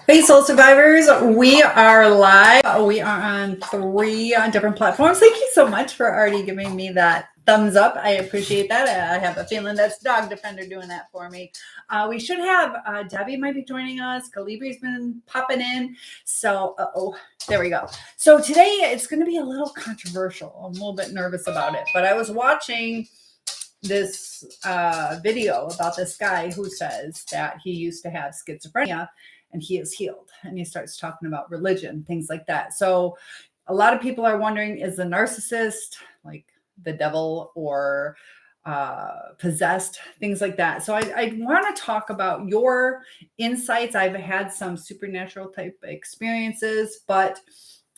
Hey, Soul Survivors, we are live. We are on 3 different platforms. Thank you so much for already giving me that thumbs up. I appreciate that. I have a feeling that's Dog Defender doing that for me. We should have Debbie might be joining us. Calibri's been popping in. So, there we go. So today it's going to be a little controversial. I'm a little bit nervous about it, but I was watching this video about this guy who says that he used to have schizophrenia and he is healed, and he starts talking about religion, things like that. So a lot of people are wondering, is the narcissist like the devil or possessed, things like that. So I want to talk about your insights. I've had some supernatural type experiences, but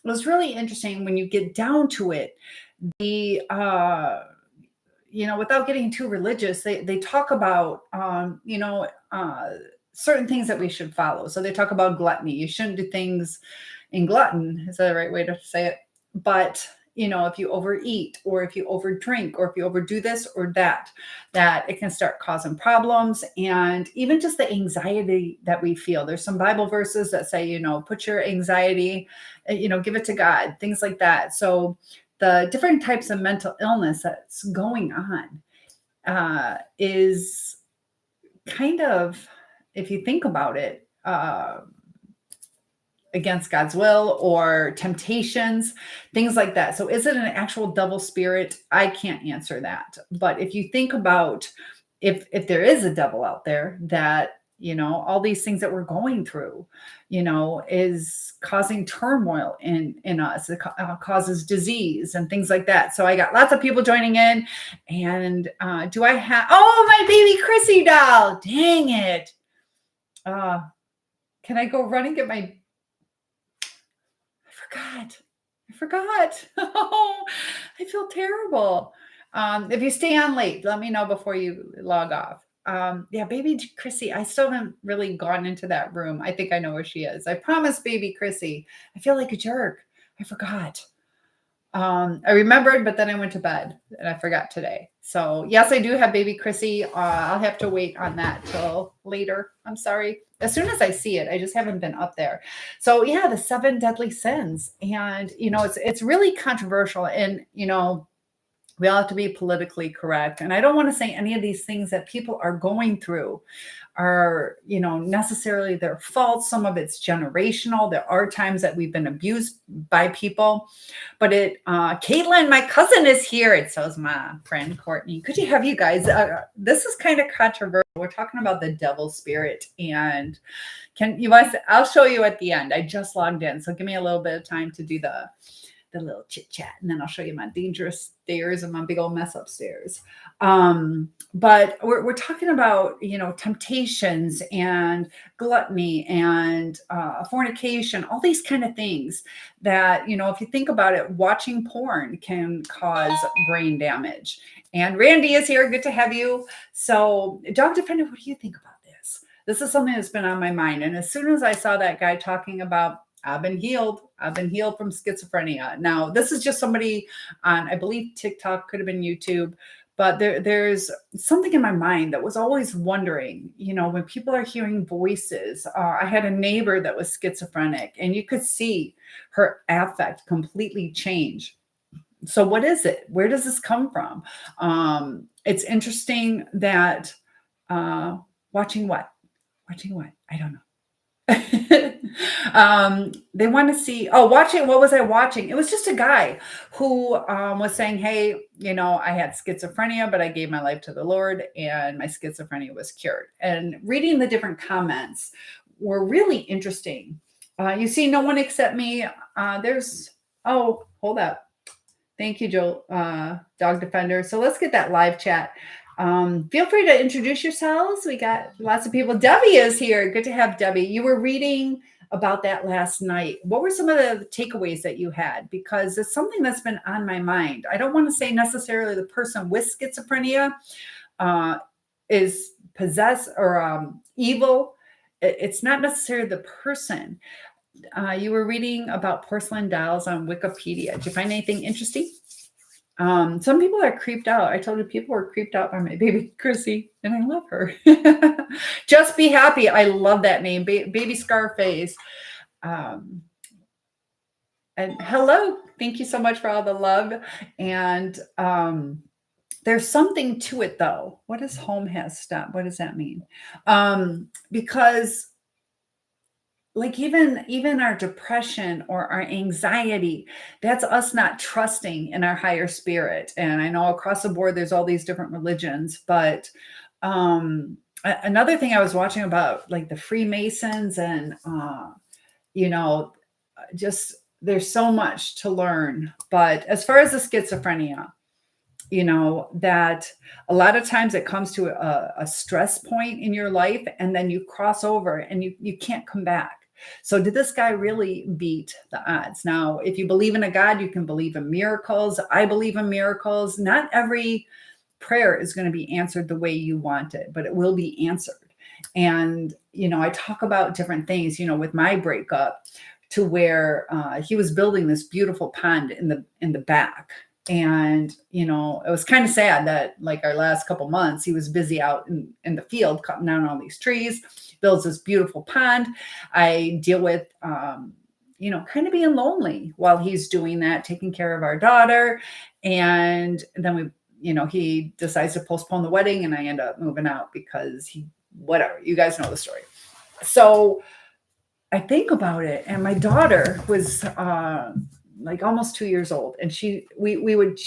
it was really interesting when you get down to it. The without getting too religious, they talk about certain things that we should follow. So they talk about gluttony. You shouldn't do things in glutton. Is that the right way to say it? But if you overeat or if you overdrink or if you overdo this or that it can start causing problems. And even just the anxiety that we feel. There's some Bible verses that say, put your anxiety, give it to God, things like that. So the different types of mental illness that's going on is kind of, if you think about it, against God's will or temptations, things like that. So is it an actual devil spirit? I can't answer that. But if you think about if there is a devil out there that, all these things that we're going through, is causing turmoil in us. It causes disease and things like that. So I got lots of people joining in. And do I have, my baby Chrissy doll. Dang it. Can I go run and get my, I forgot. Oh, I feel terrible. If you stay on late, let me know before you log off. Baby Chrissy, I still haven't really gone into that room. I think I know where she is. I promise, baby Chrissy. I feel like a jerk. I forgot. I remembered, but then I went to bed and I forgot today. So yes, I do have baby Chrissy. I'll have to wait on that till later. I'm sorry. As soon as I see it, I just haven't been up there. So yeah, the 7 deadly sins. And, it's really controversial. And, we all have to be politically correct. And I don't want to say any of these things that people are going through are, necessarily their fault. Some of it's generational. There are times that we've been abused by people. But Caitlin, my cousin, is here. And so is my friend Courtney. Could you have you guys? This is kind of controversial. We're talking about the devil spirit. And I'll show you at the end. I just logged in. So give me a little bit of time to do the little chit chat, and then I'll show you my dangerous stairs and my big old mess upstairs. But we're talking about, temptations and gluttony and fornication, all these kind of things that, if you think about it, watching porn can cause brain damage. And Randy is here. Good to have you. So, Dog Defender, what do you think about this? This is something that's been on my mind. And as soon as I saw that guy talking about, I've been healed from schizophrenia. Now, this is just somebody on, I believe, TikTok, could have been YouTube, but there's something in my mind that was always wondering, when people are hearing voices. I had a neighbor that was schizophrenic, and you could see her affect completely change. So what is it? Where does this come from? It's interesting that watching what? I don't know. They want to see, watching, what was I watching? It was just a guy who was saying, hey, I had schizophrenia, but I gave my life to the Lord and my schizophrenia was cured. And reading the different comments were really interesting. You see, no one except me. Hold up. Thank you, Joe, Dog Defender. So let's get that live chat. Feel free to introduce yourselves. We got lots of people. Debbie is here. Good to have Debbie. You were reading about that last night. What were some of the takeaways that you had? Because it's something that's been on my mind. I don't want to say necessarily the person with schizophrenia is possessed or evil. It's not necessarily the person. You were reading about porcelain dolls on Wikipedia. Did you find anything interesting? Some people are creeped out. I told you people were creeped out by my baby Chrissy, and I love her. Just be happy. I love that name, baby Scarface. Um, and hello, thank you so much for all the love. And there's something to it, though. What does home has stopped? What does that mean? Because like even our depression or our anxiety, that's us not trusting in our higher spirit. And I know across the board there's all these different religions, but another thing I was watching about like the Freemasons and you know just there's so much to learn. But as far as the schizophrenia, that a lot of times it comes to a stress point in your life, and then you cross over and you can't come back. So did this guy really beat the odds? Now, if you believe in a God, you can believe in miracles. I believe in miracles. Not every prayer is going to be answered the way you want it, but it will be answered. And, I talk about different things, with my breakup, to where he was building this beautiful pond in the back. And, it was kind of sad that like our last couple months, he was busy out in the field, cutting down all these trees, builds this beautiful pond. I deal with, kind of being lonely while he's doing that, taking care of our daughter. And then he decides to postpone the wedding, and I end up moving out because whatever, you guys know the story. So I think about it, and my daughter was, like almost 2 years old, and we would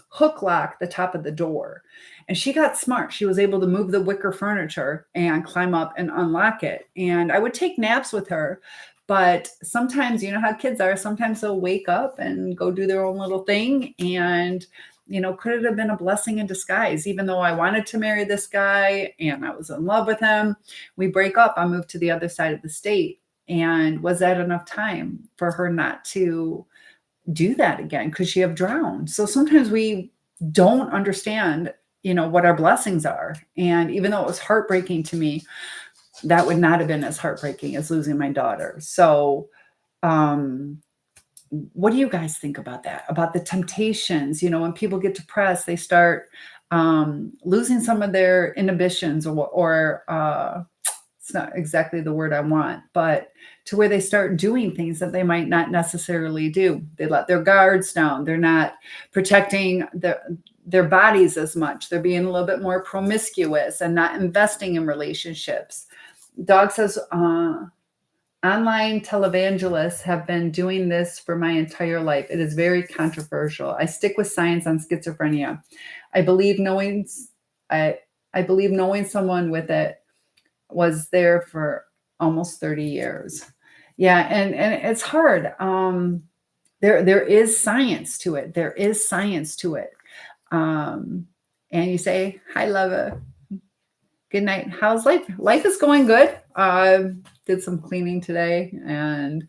hook lock the top of the door, and she got smart. She was able to move the wicker furniture and climb up and unlock it. And I would take naps with her, but sometimes, you know how kids are, sometimes they'll wake up and go do their own little thing. And could it have been a blessing in disguise? Even though I wanted to marry this guy and I was in love with him, we break up. I moved to the other side of the state. And was that enough time for her not to do that again? Could she have drowned? So sometimes we don't understand, what our blessings are. And even though it was heartbreaking to me, that would not have been as heartbreaking as losing my daughter. So, what do you guys think about that? About the temptations? When people get depressed, they start losing some of their inhibitions, or it's not exactly the word I want, but to where they start doing things that they might not necessarily do. They let their guards down. They're not protecting their bodies as much. They're being a little bit more promiscuous and not investing in relationships. Dog says, online televangelists have been doing this for my entire life. It is very controversial. I stick with science on schizophrenia. I believe knowing someone with it was there for almost 30 years. Yeah, and it's hard. There is science to it. There is science to it. And you say, hi, lover. Good night. How's life? Life is going good. Did some cleaning today, and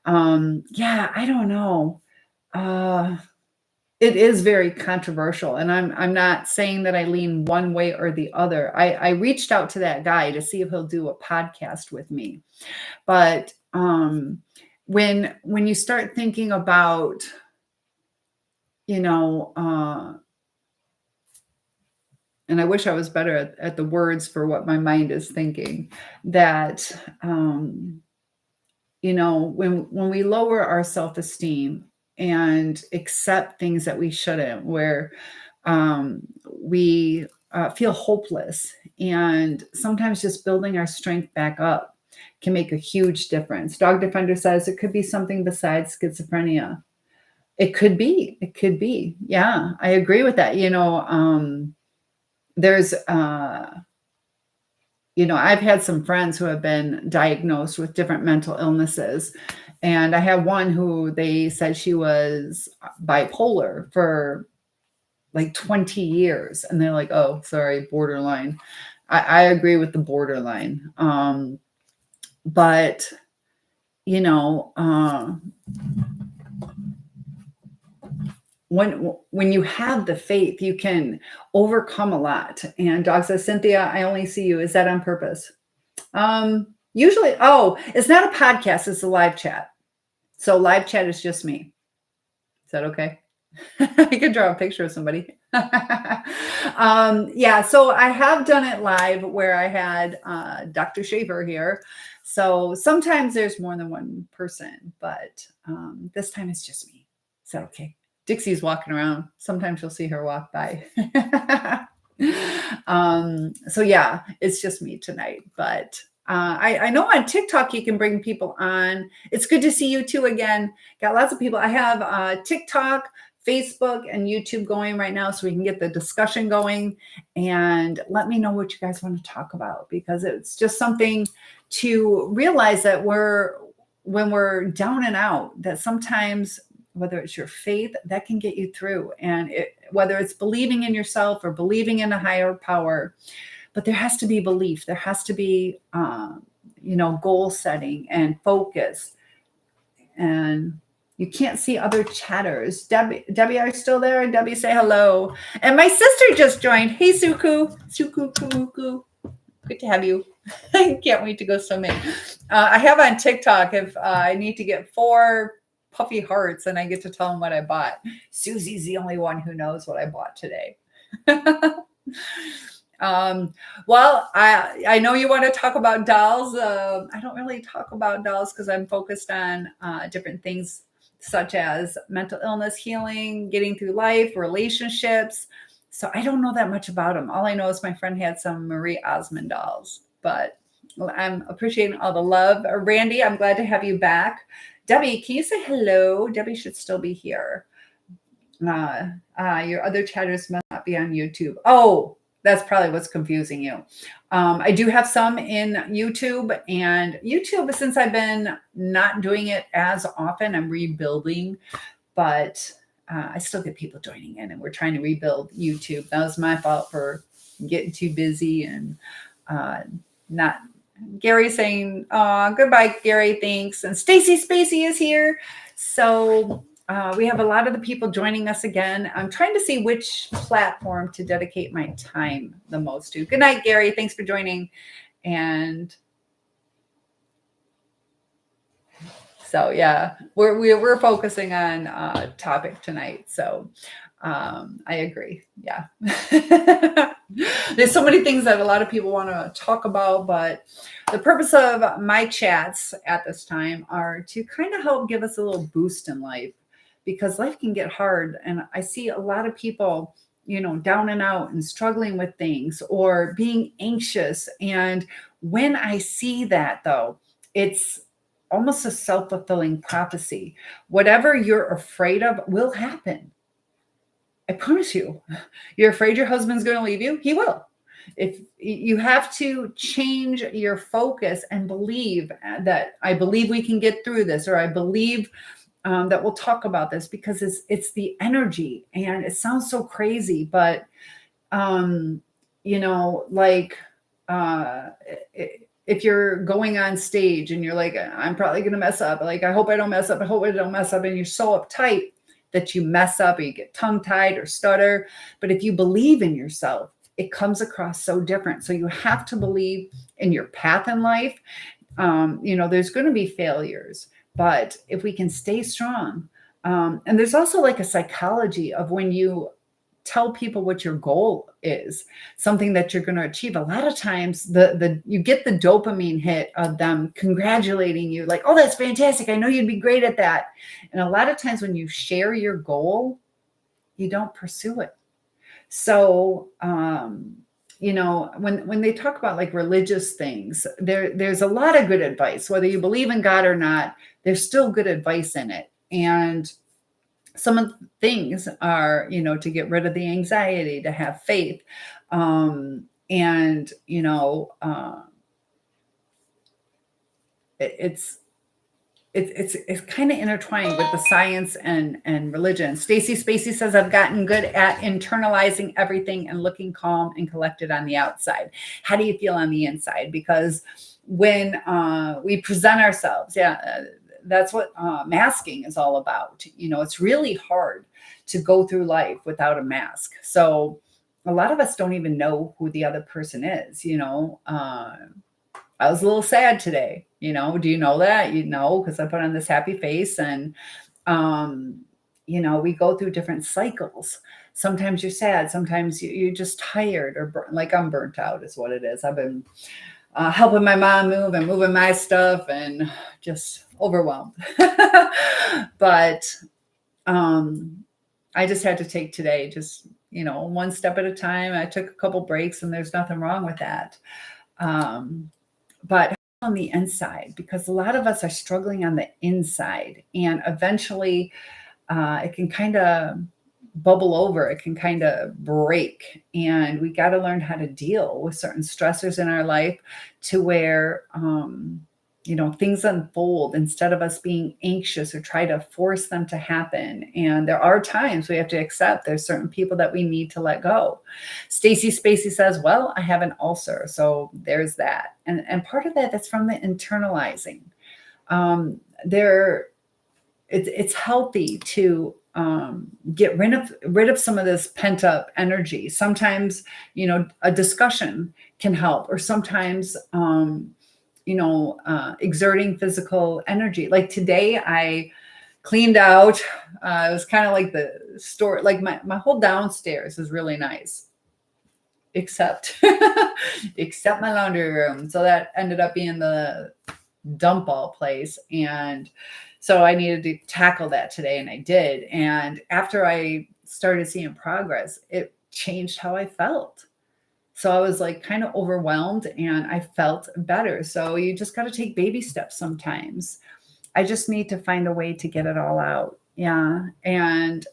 yeah, I don't know. It is very controversial, and I'm not saying that I lean one way or the other. I reached out to that guy to see if he'll do a podcast with me, but when you start thinking about, and I wish I was better at the words for what my mind is thinking, that when we lower our self-esteem and accept things that we shouldn't, where we feel hopeless, and sometimes just building our strength back up can make a huge difference. Dog Defender says it could be something besides schizophrenia. It could be. Yeah, I agree with that. There's, I've had some friends who have been diagnosed with different mental illnesses. And I have one who they said she was bipolar for like 20 years. And they're like, oh, sorry, borderline. I agree with the borderline. But, when you have the faith, you can overcome a lot. And Dog says, Cynthia, I only see you. Is that on purpose? Usually, it's not a podcast. It's a live chat. So live chat is just me. Is that okay? I could draw a picture of somebody. Yeah, so I have done it live where I had Dr. Shaver here. So sometimes there's more than one person, but this time it's just me. Is that okay? Dixie's walking around. Sometimes you'll see her walk by. So yeah, it's just me tonight. But I know on TikTok you can bring people on. It's good to see you too again. Got lots of people. I have TikTok, Facebook, and YouTube going right now so we can get the discussion going. And let me know what you guys want to talk about, because it's just something to realize that when we're down and out, that sometimes whether it's your faith that can get you through, and whether it's believing in yourself or believing in a higher power, but there has to be belief. There has to be, goal setting and focus. And you can't see other chatters. Debbie, are you still there? Debbie, say hello. And my sister just joined. Hey, Suku. Suku, Kumuku. Good to have you. I can't wait to go swimming. I have on TikTok, if I need to get 4 puffy hearts and I get to tell them what I bought. Susie's the only one who knows what I bought today. Well, I know you want to talk about dolls. I don't really talk about dolls because I'm focused on different things such as mental illness, healing, getting through life, relationships. So I don't know that much about them. All I know is my friend had some Marie Osmond dolls, but I'm appreciating all the love. Randy, I'm glad to have you back. Debbie, can you say hello? Debbie should still be here. Your other chatters must not be on YouTube. Oh, that's probably what's confusing you. I do have some in YouTube, and YouTube, since I've been not doing it as often, I'm rebuilding, but I still get people joining in, and we're trying to rebuild YouTube. That was my fault for getting too busy and not. Gary saying, goodbye, Gary, thanks. And Stacy Spacey is here. So we have a lot of the people joining us again. I'm trying to see which platform to dedicate my time the most to. Good night, Gary. Thanks for joining. And so, yeah, we're focusing on topic tonight. So I agree. Yeah. There's so many things that a lot of people want to talk about, but the purpose of my chats at this time are to kind of help give us a little boost in life, because life can get hard. And I see a lot of people, down and out and struggling with things or being anxious. And when I see that, though, it's almost a self-fulfilling prophecy. Whatever you're afraid of will happen. I promise you. You're afraid your husband's going to leave you? He will. If you have to change your focus and believe that I believe we can get through this, or I believe that we'll talk about this, because it's the energy. And it sounds so crazy, but if you're going on stage and you're like, I'm probably going to mess up. Like, I hope I don't mess up. I hope I don't mess up. And you're so uptight that you mess up, or you get tongue-tied or stutter. But if you believe in yourself, it comes across so different. So you have to believe in your path in life. There's going to be failures, but if we can stay strong, and there's also like a psychology of when you tell people what your goal is, something that you're going to achieve. A lot of times you get the dopamine hit of them congratulating you, like, oh, that's fantastic. I know you'd be great at that. And a lot of times when you share your goal, you don't pursue it. So, when they talk about like religious things, there's a lot of good advice, whether you believe in God or not, there's still good advice in it. And some of the things are, to get rid of the anxiety, to have faith. It's kind of intertwined with the science and religion. Stacy Spacey says, I've gotten good at internalizing everything and looking calm and collected on the outside. How do you feel on the inside? Because when we present ourselves, that's what masking is all about. It's really hard to go through life without a mask. So a lot of us don't even know who the other person is. I was a little sad today. Do you know that? Because I put on this happy face, and we go through different cycles. Sometimes you're sad, sometimes you're just tired or like I'm burnt out is what it is. I've been helping my mom move and moving my stuff and just overwhelmed. But I just had to take today, just, one step at a time. I took a couple breaks and there's nothing wrong with that. But on the inside, because a lot of us are struggling on the inside, and eventually it can kind of bubble over, it can kind of break, and we got to learn how to deal with certain stressors in our life to where things unfold instead of us being anxious or try to force them to happen. And there are times we have to accept there's certain people that we need to let go. Stacy Spacey says, well, I have an ulcer, so there's that. And part of that's from the internalizing. It's healthy to get rid of some of this pent up energy. Sometimes, a discussion can help, or sometimes, exerting physical energy. Like today I cleaned out, it was kind of like the store, like my whole downstairs is really nice, except my laundry room. So that ended up being the dump all place. And so I needed to tackle that today, and I did. And after I started seeing progress, it changed how I felt. So I was like kind of overwhelmed and I felt better. So you just got to take baby steps sometimes. I just need to find a way to get it all out. Yeah. And,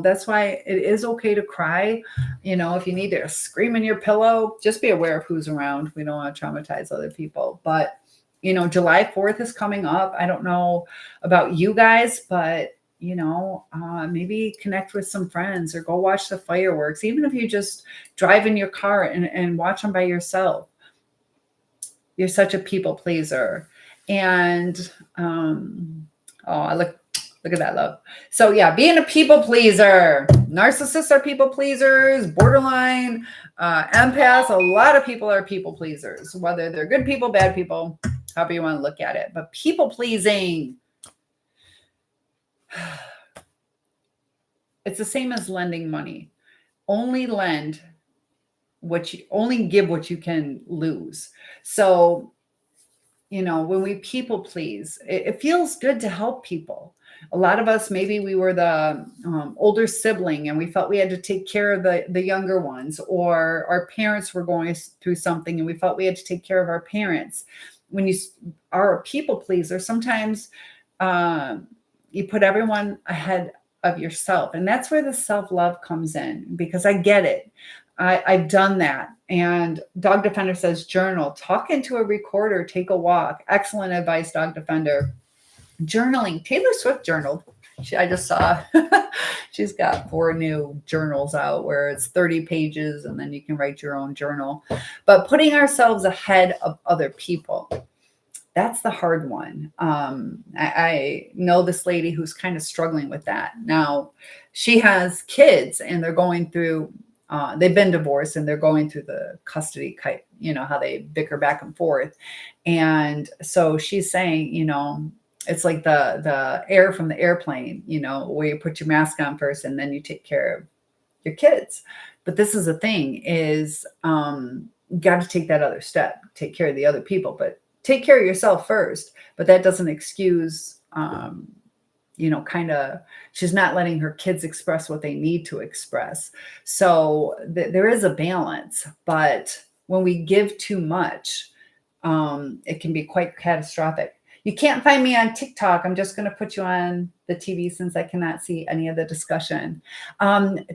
that's why it is okay to cry. If you need to scream in your pillow, just be aware of who's around. We don't want to traumatize other people. But July 4th is coming up. I don't know about you guys, but, maybe connect with some friends or go watch the fireworks. Even if you just drive in your car and watch them by yourself. You're such a people pleaser. And, look at that, love. So yeah, being a people pleaser. Narcissists are people pleasers, borderline, empaths. A lot of people are people pleasers, whether they're good people, bad people, however you want to look at it. But people pleasing, it's the same as lending money. Only give what you can lose. So, when we people please, it feels good to help people. A lot of us, maybe we were the older sibling and we felt we had to take care of the younger ones, or our parents were going through something and we felt we had to take care of our parents. When you are a people pleaser, sometimes you put everyone ahead of yourself. And that's where the self-love comes in, because I get it. I've done that. And Dog Defender says, journal, talk into a recorder, take a walk. Excellent advice, Dog Defender. Journaling. Taylor Swift journaled. I just saw she's got 4 new journals out where it's 30 pages and then you can write your own journal. But putting ourselves ahead of other people, that's the hard one. I know this lady who's kind of struggling with that. Now, she has kids and they're going through, they've been divorced and they're going through the custody, how they bicker back and forth. And so she's saying, it's like the air from the airplane, where you put your mask on first and then you take care of your kids. But this is the thing is, you got to take that other step, take care of the other people, but take care of yourself first. But that doesn't excuse, she's not letting her kids express what they need to express. So there is a balance, but when we give too much, it can be quite catastrophic. You can't find me on TikTok. I'm just going to put you on the TV since I cannot see any of the discussion.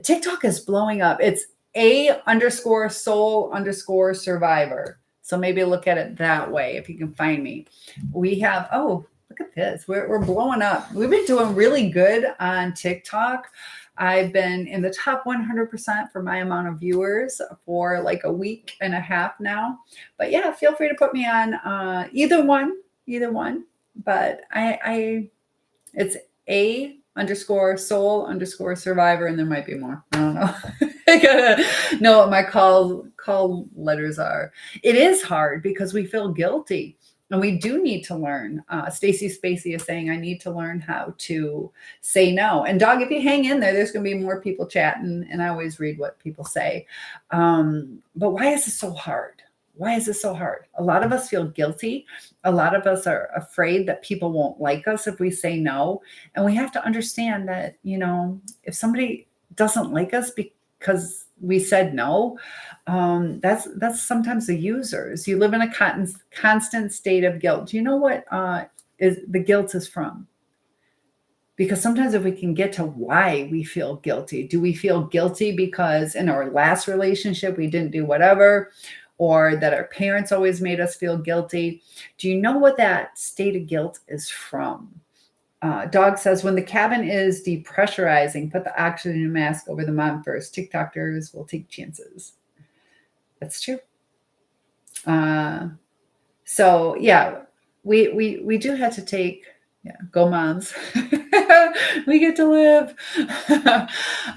TikTok is blowing up. It's A_soul_survivor. So maybe look at it that way if you can find me. We have, look at this. We're blowing up. We've been doing really good on TikTok. I've been in the top 100% for my amount of viewers for like a week and a half now. But yeah, feel free to put me on either one. But it's A_soul_survivor, and there might be more. I don't know. I gotta know what my call letters are. It is hard because we feel guilty. And we do need to learn. Stacy Spacey is saying, I need to learn how to say no. And dog, if you hang in there, there's going to be more people chatting, and I always read what people say. But why is this so hard? Why is this so hard? A lot of us feel guilty. A lot of us are afraid that people won't like us if we say no. And we have to understand that, if somebody doesn't like us because we said no, that's sometimes the users. You live in a constant state of guilt. Do you know what is the guilt is from? Because sometimes if we can get to why we feel guilty, do we feel guilty because in our last relationship we didn't do whatever, or that our parents always made us feel guilty? Do you know what that state of guilt is from? Dog says, when the cabin is depressurizing, put the oxygen mask over the mom first. TikTokers will take chances. That's true. So yeah, we do have to take, go moms. We get to live.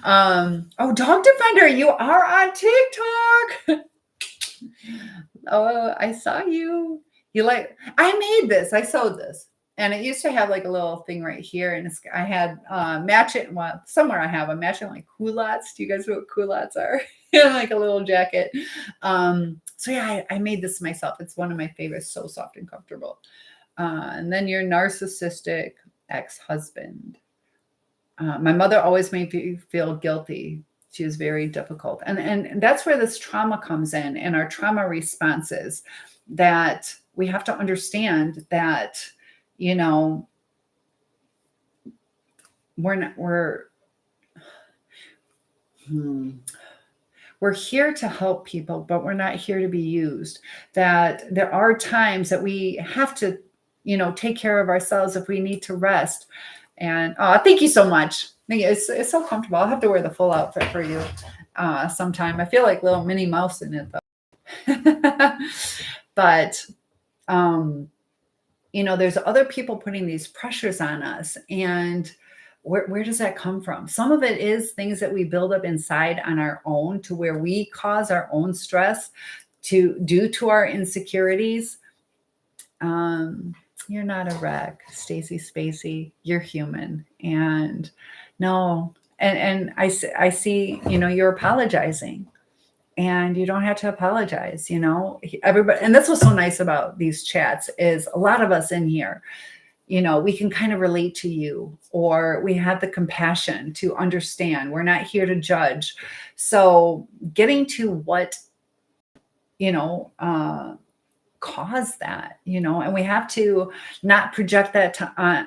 Oh, Dog Defender, you are on TikTok. Oh, I saw you. I made this. I sewed this. And it used to have like a little thing right here. And I had matching, well, somewhere I have a matching like culottes. Do you guys know what culottes are? Like a little jacket. So yeah, I made this myself. It's one of my favorites. So soft and comfortable. And then your narcissistic ex-husband. My mother always made me feel guilty. She was very difficult. And that's where this trauma comes in, and our trauma responses, that we have to understand that, we're here to help people, but we're not here to be used. That there are times that we have to, take care of ourselves if we need to rest. And thank you so much. It's so comfortable. I'll have to wear the full outfit for you sometime. I feel like little Minnie Mouse in it though. But there's other people putting these pressures on us, and where does that come from? Some of it is things that we build up inside on our own, to where we cause our own stress due to our insecurities. You're not a wreck, Stacy Spacey. You're human. And no, and I see, you're apologizing, and you don't have to apologize. Everybody. And that's what's so nice about these chats is a lot of us in here, we can kind of relate to you, or we have the compassion to understand. We're not here to judge. So getting to what, cause that, and we have to not project that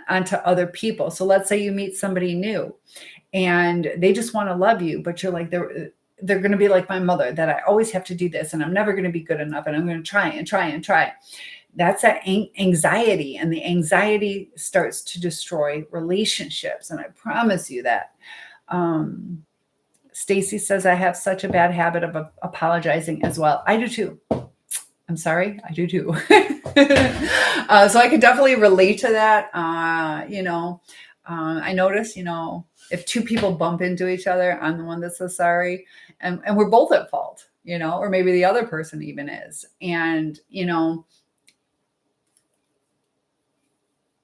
onto other people. So let's say you meet somebody new and they just want to love you, but you're like, they're going to be like my mother, that I always have to do this, and I'm never going to be good enough, and I'm going to try and try and try. That's that anxiety, and the anxiety starts to destroy relationships. And I promise you that. Stacy says, I have such a bad habit of apologizing as well. I do too. I'm sorry, I do too. So I can definitely relate to that. I notice, if two people bump into each other, I'm the one that's so sorry. And we're both at fault, or maybe the other person even is. And,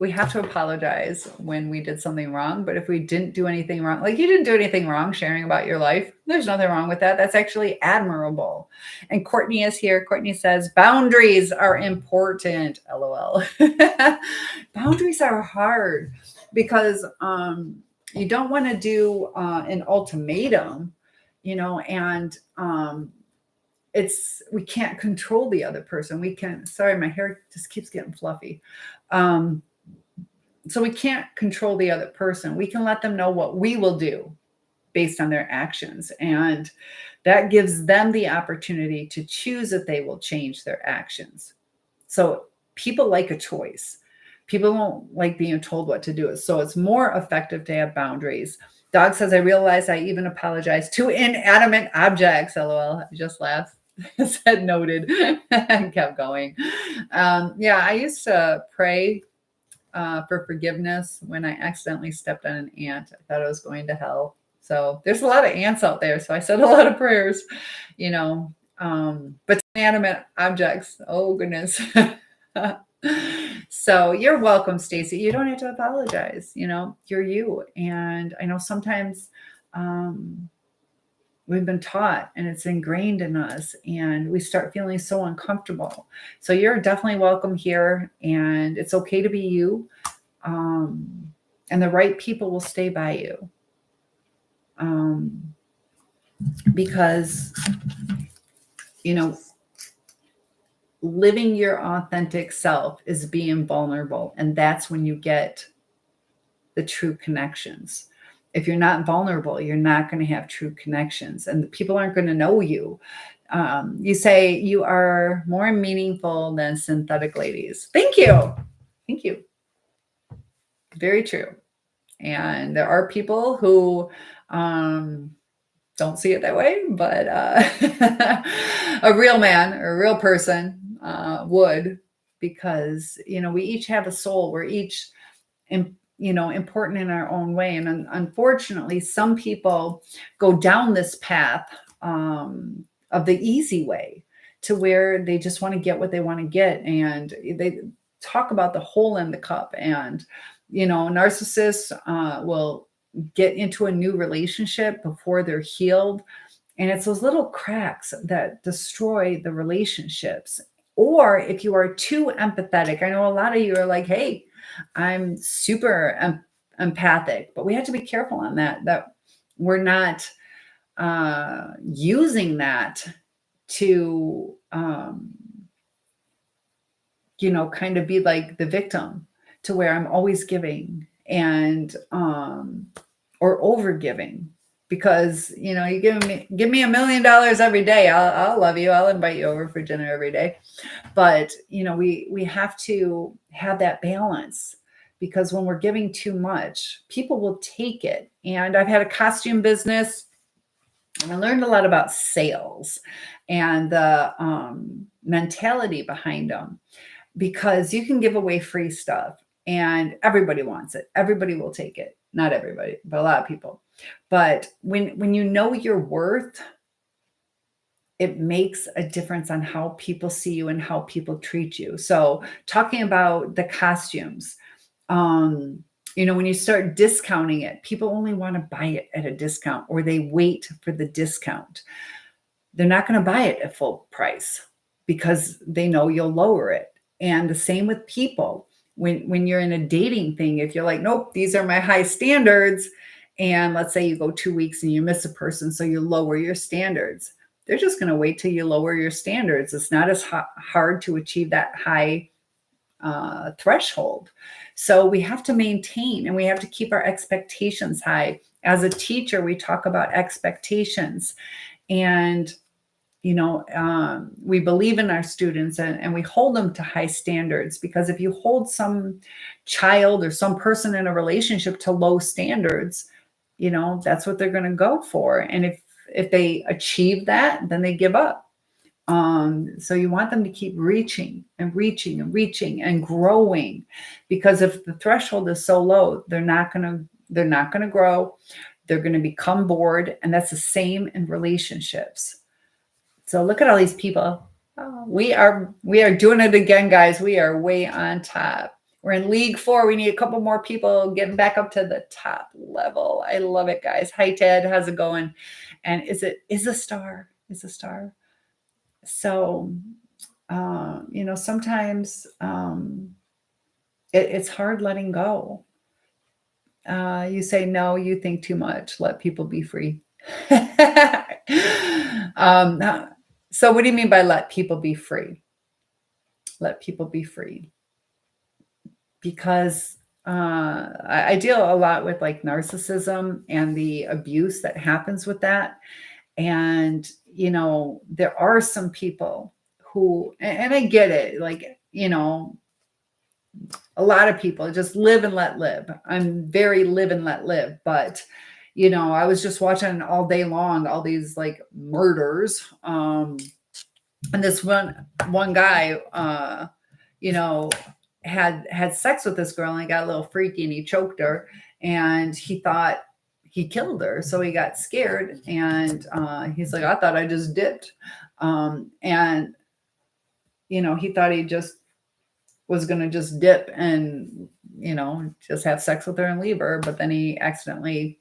we have to apologize when we did something wrong. But if we didn't do anything wrong, like you didn't do anything wrong sharing about your life, there's nothing wrong with that. That's actually admirable. And Courtney is here. Courtney says, boundaries are important. LOL. Boundaries are hard because you don't want to do an ultimatum, and we can't control the other person. Sorry, my hair just keeps getting fluffy. So we can't control the other person. We can let them know what we will do based on their actions. And that gives them the opportunity to choose if they will change their actions. So people like a choice. People don't like being told what to do. So it's more effective to have boundaries. Dog says, I realized I even apologized to inanimate objects. LOL. I just laughed. Said noted. And kept going. I used to pray for forgiveness when I accidentally stepped on an ant. I thought I was going to hell. So there's a lot of ants out there. So I said a lot of prayers, but inanimate objects. Oh goodness. So you're welcome, Stacy. You don't have to apologize. You're you. And I know sometimes um, we've been taught and it's ingrained in us and we start feeling so uncomfortable. So you're definitely welcome here and it's okay to be you. And the right people will stay by you. Because, you know, living your authentic self is being vulnerable. And that's when you get the true connections. If you're not vulnerable, you're not going to have true connections and the people aren't going to know you. You say you are more meaningful than synthetic ladies. Thank you. Thank you. Very true. And there are people who don't see it that way, but a real man or a real person would, because, we each have a soul. We're each important in our own way. And unfortunately, some people go down this path of the easy way to where they just want to get what they want to get. And they talk about the hole in the cup. And, narcissists will get into a new relationship before they're healed. And it's those little cracks that destroy the relationships. Or if you are too empathetic, I know a lot of you are like, hey, I'm super empathic, but we have to be careful on that we're not using that to, kind of be like the victim, to where I'm always giving and, or over giving. Because, you give me $1 million every day. I'll love you. I'll invite you over for dinner every day. But, we have to have that balance, because when we're giving too much, people will take it. And I've had a costume business and I learned a lot about sales and the mentality behind them, because you can give away free stuff and everybody wants it. Everybody will take it. Not everybody, but a lot of people. But when you know your worth, it makes a difference on how people see you and how people treat you. So talking about the costumes, when you start discounting it, people only want to buy it at a discount, or they wait for the discount. They're not going to buy it at full price because they know you'll lower it. And the same with people. When you're in a dating thing, if you're like, nope, these are my high standards, and let's say you go 2 weeks and you miss a person, so you lower your standards, they're just going to wait till you lower your standards. It's not as hard to achieve that high threshold. So we have to maintain and we have to keep our expectations high. As a teacher, we talk about expectations, and we believe in our students and we hold them to high standards, because if you hold some child or some person in a relationship to low standards, that's what they're going to go for. And if they achieve that, then they give up. So you want them to keep reaching and reaching and reaching and growing, because if the threshold is so low, they're not going to grow. They're going to become bored. And that's the same in relationships. So look at all these people. Oh, we are doing it again, guys. We are way on top. We're in League 4. We need a couple more people getting back up to the top level. I love it, guys. Hi, Ted. How's it going? And is a star. So, sometimes it's hard letting go. You say, no, you think too much. Let people be free. So what do you mean by let people be free? Let people be free. Because I deal a lot with like narcissism and the abuse that happens with that. And, there are some people who, and I get it, like, a lot of people just live and let live. I'm very live and let live, but I was just watching all day long, all these like murders. And this one guy, had sex with this girl and he got a little freaky and he choked her and he thought he killed her. So he got scared and he's like, I thought I just dipped. And, he thought he just was going to just dip and, just have sex with her and leave her. But then he accidentally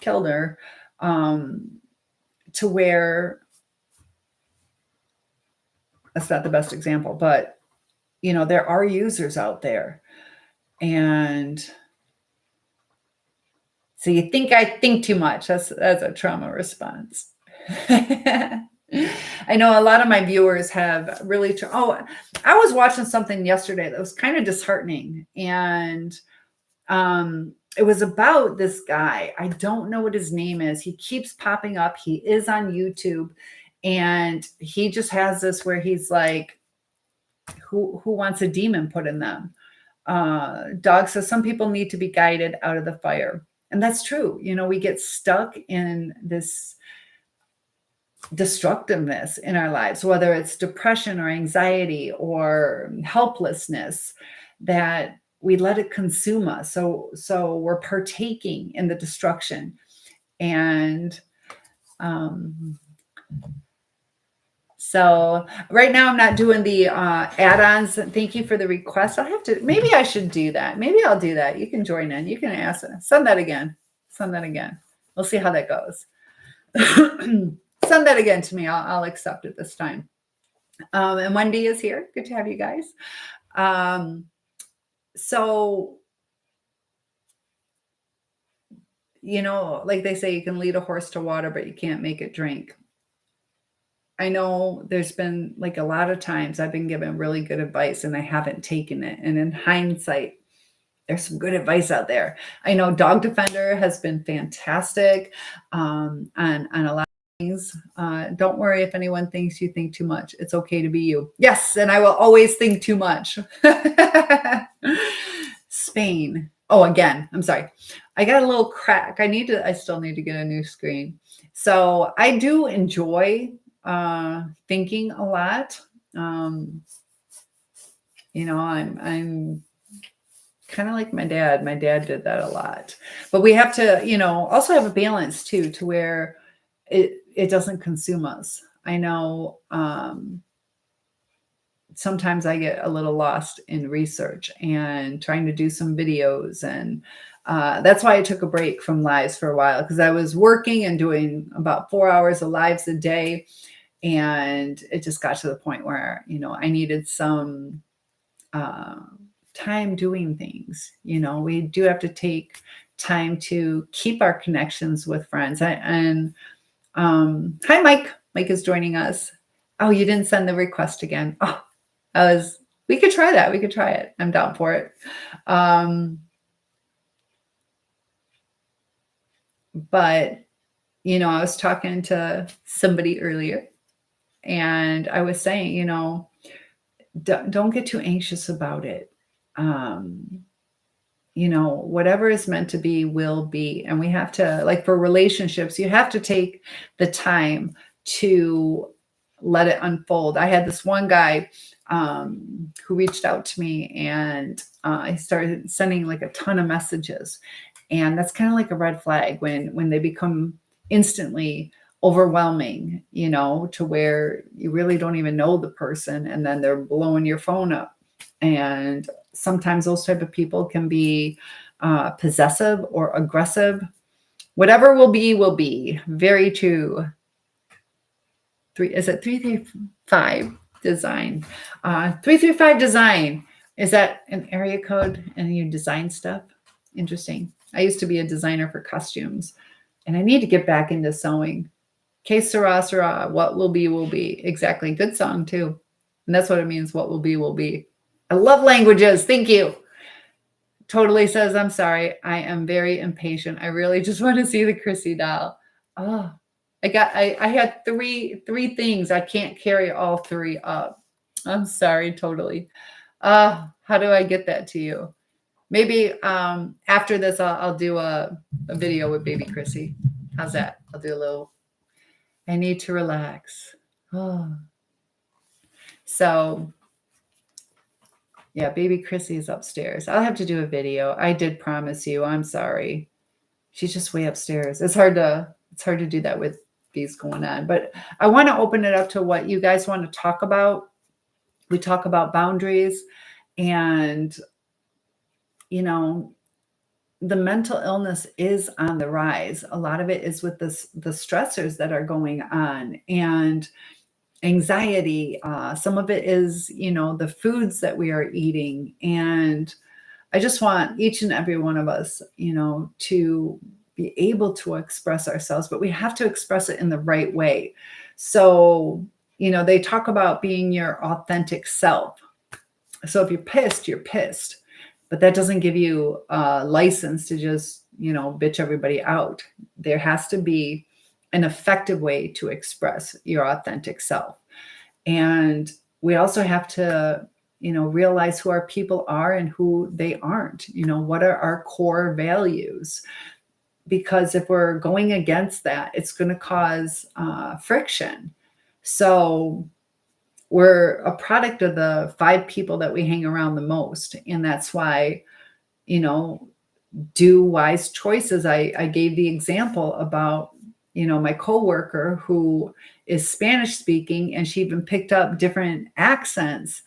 killed her, to where that's not the best example, but, there are users out there. And so you think I think too much. That's a trauma response. I know a lot of my viewers have really. I was watching something yesterday that was kind of disheartening, and it was about this guy. I don't know what his name is. He keeps popping up. He is on YouTube, and he just has this where he's like, "Who wants a demon put in them?" Dog says some people need to be guided out of the fire. And that's true. We get stuck in this destructiveness in our lives, whether it's depression or anxiety or helplessness, that we let it consume us. So we're partaking in the destruction. And so right now I'm not doing the add-ons. Thank you for the request. Maybe I should do that. Maybe I'll do that. You can join in. You can ask. Send that again. We'll see how that goes. Send that again to me. I'll accept it this time. And Wendy is here. Good to have you guys. So, like they say, you can lead a horse to water, but you can't make it drink. I know there's been like a lot of times I've been given really good advice and I haven't taken it. And in hindsight, there's some good advice out there. I know Dog Defender has been fantastic on a lot of things. Don't worry if anyone thinks you think too much. It's okay to be you. Yes, and I will always think too much. Spain. Oh, again, I'm sorry. I got a little crack. I still need to get a new screen. So I do enjoy thinking a lot. I'm kind of like my dad. My dad did that a lot, but we have to, also have a balance too, to where it doesn't consume us. I know, sometimes I get a little lost in research and trying to do some videos. And that's why I took a break from lives for a while, because I was working and doing about 4 hours of lives a day. And it just got to the point where, I needed some time doing things. We do have to take time to keep our connections with friends. Hi, Mike. Mike is joining us. Oh, you didn't send the request again. Oh, we could try that. We could try it. I'm down for it. But, I was talking to somebody earlier and I was saying, don't get too anxious about it. Whatever is meant to be will be. And we have to, like for relationships, you have to take the time to let it unfold. I had this one guy who reached out to me, and I started sending like a ton of messages. And that's kind of like a red flag when they become instantly overwhelming, to where you really don't even know the person, and then they're blowing your phone up. And sometimes those type of people can be possessive or aggressive. Whatever will be, will be. Very true. 335 design? 335 design. Is that an area code and you design stuff? Interesting. I used to be a designer for costumes, and I need to get back into sewing. Que sera, sera. What will be, will be. Exactly. Good song too. And that's what it means. What will be, will be. I love languages. Thank you. Totally says, I'm sorry. I am very impatient. I really just want to see the Chrissy doll. Oh, I had three things. I can't carry all three up. I'm sorry. Totally. How do I get that to you? Maybe after this, I'll do a video with baby Chrissy. How's that? I'll do a little. I need to relax. Oh. So, yeah, baby Chrissy is upstairs. I'll have to do a video. I did promise you. I'm sorry. She's just way upstairs. It's hard to do that with these going on. But I want to open it up to what you guys want to talk about. We talk about boundaries, And, you know, the mental illness is on the rise. A lot of it is with the stressors that are going on and anxiety. Some of it is, the foods that we are eating. And I just want each and every one of us, to be able to express ourselves, but we have to express it in the right way. So, they talk about being your authentic self. So if you're pissed, you're pissed. But that doesn't give you a license to just, bitch everybody out. There has to be an effective way to express your authentic self. And we also have to, realize who our people are and who they aren't. What are our core values? Because if we're going against that, it's going to cause friction. So we're a product of the 5 people that we hang around the most. And that's why, do wise choices. I gave the example about, my coworker who is Spanish speaking, and she even picked up different accents.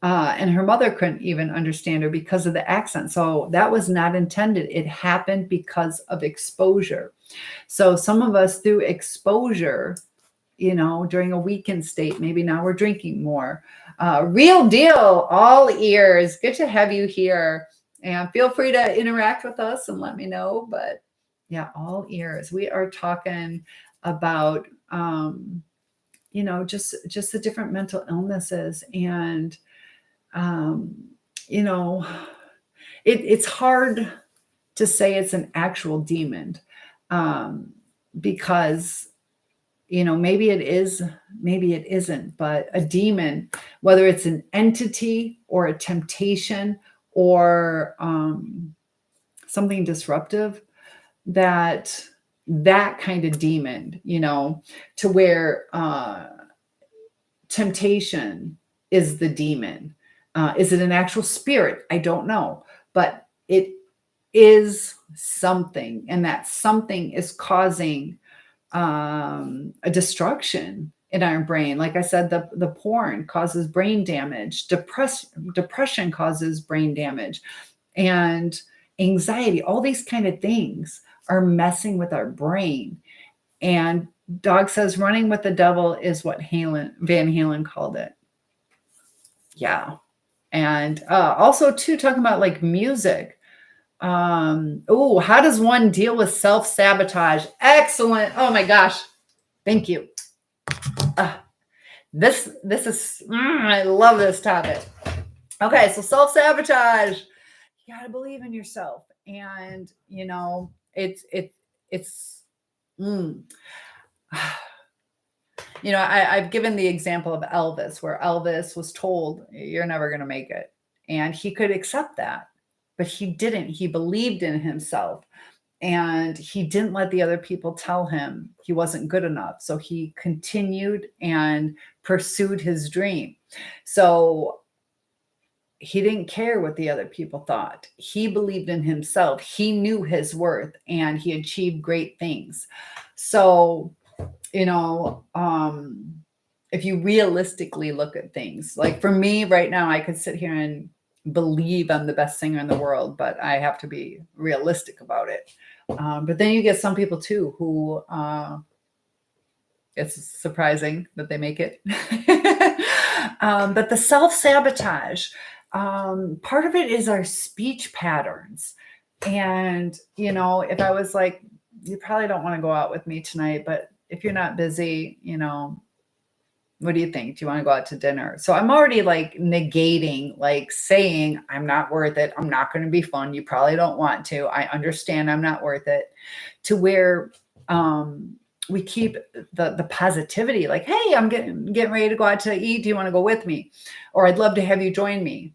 And her mother couldn't even understand her because of the accent. So that was not intended. It happened because of exposure. So some of us, through exposure, during a weekend state, maybe now we're drinking more. Real deal, all ears. Good to have you here. And feel free to interact with us and let me know. But yeah, all ears. We are talking about, just the different mental illnesses. And, it's hard to say it's an actual demon, because maybe it is, maybe it isn't. But a demon, whether it's an entity or a temptation or something disruptive, that kind of demon, to where temptation is the demon. Is it an actual spirit? I don't know, but it is something, and that something is causing a destruction in our brain. Like I said, the porn causes brain damage. Depression causes brain damage, and anxiety. All these kind of things are messing with our brain. And Dog says running with the devil is what Van Halen called it. Yeah. And also too, talking about like music. How does one deal with self-sabotage? Excellent. Oh my gosh. Thank you. This is, I love this topic. Okay. So self-sabotage, you got to believe in yourself. And, I've given the example of Elvis, where Elvis was told, you're never going to make it. And he could accept that, but he didn't. He believed in himself, and he didn't let the other people tell him he wasn't good enough. So he continued and pursued his dream. So he didn't care what the other people thought. He believed in himself. He knew his worth, and he achieved great things. So, if you realistically look at things, like for me right now, I could sit here and believe I'm the best singer in the world, but I have to be realistic about it. But then you get some people too who it's surprising that they make it. But the self-sabotage, part of it is our speech patterns. And, if I was like, you probably don't want to go out with me tonight, but if you're not busy, what do you think? Do you want to go out to dinner? So I'm already like negating, like saying, I'm not worth it. I'm not going to be fun. You probably don't want to. I understand I'm not worth it. To where we keep the positivity, like, hey, I'm getting ready to go out to eat. Do you want to go with me? Or I'd love to have you join me.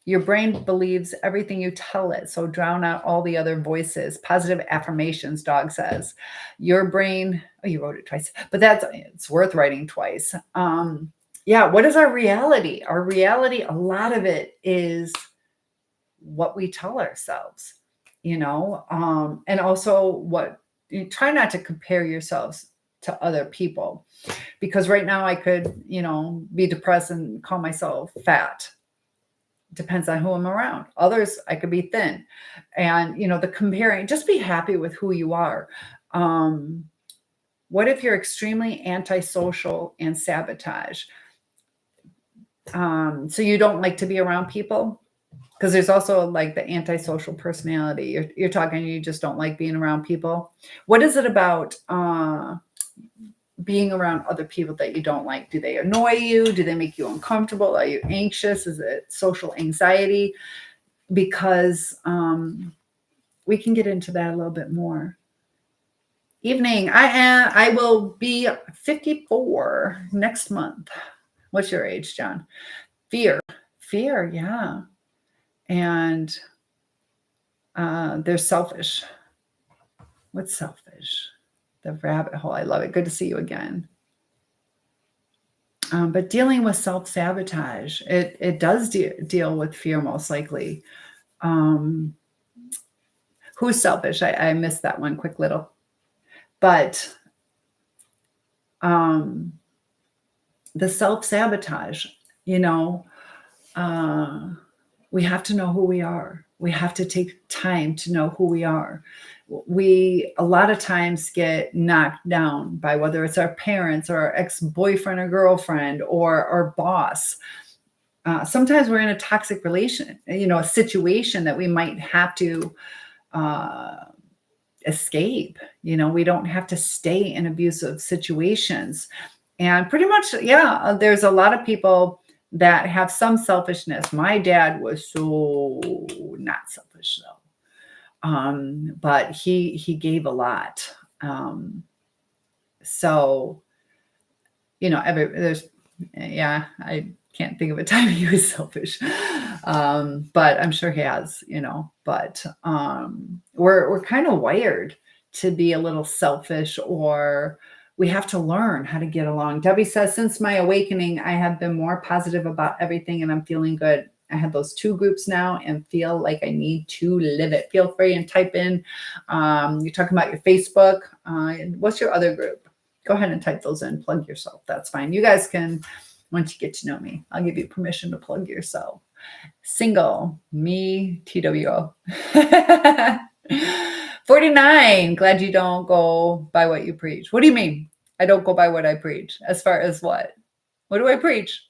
Your brain believes everything you tell it. So drown out all the other voices. Positive affirmations, Dog says. Your brain, you wrote it twice, but it's worth writing twice. What is our reality? Our reality, a lot of it is what we tell ourselves, and also try not to compare yourselves to other people. Because right now I could, be depressed and call myself fat. Depends on who I'm around. Others, I could be thin. And, the comparing, just be happy with who you are. What if you're extremely antisocial and sabotage? So you don't like to be around people? Because there's also like the antisocial personality. You're talking, you just don't like being around people. What is it about being around other people that you don't like? Do they annoy you? Do they make you uncomfortable? Are you anxious? Is it social anxiety? Because we can get into that a little bit more. Evening. I will be 54 next month. What's your age, John? Fear, yeah. And they're selfish. What's selfish? The rabbit hole. I love it. Good to see you again. But dealing with self-sabotage, it does deal with fear most likely. Who's selfish? I missed that one quick little. But the self-sabotage, we have to know who we are. We have to take time to know who we are. We, a lot of times, get knocked down by whether it's our parents or our ex-boyfriend or girlfriend or our boss. Sometimes we're in a toxic relation, a situation that we might have to escape. We don't have to stay in abusive situations. And pretty much, there's a lot of people that have some selfishness. My dad was so not selfish though. But he gave a lot. So, I can't think of a time he was selfish. But I'm sure he has, but we're kind of wired to be a little selfish, or we have to learn how to get along. Debbie says, since my awakening, I have been more positive about everything and I'm feeling good. I have those 2 groups now and feel like I need to live it. Feel free and type in, you're talking about your Facebook. What's your other group? Go ahead and type those in, plug yourself. That's fine. You guys can, once you get to know me, I'll give you permission to plug yourself. Single, me, TWO. 49, glad you don't go by what you preach. What do you mean? I don't go by what I preach. As far as what? What do I preach?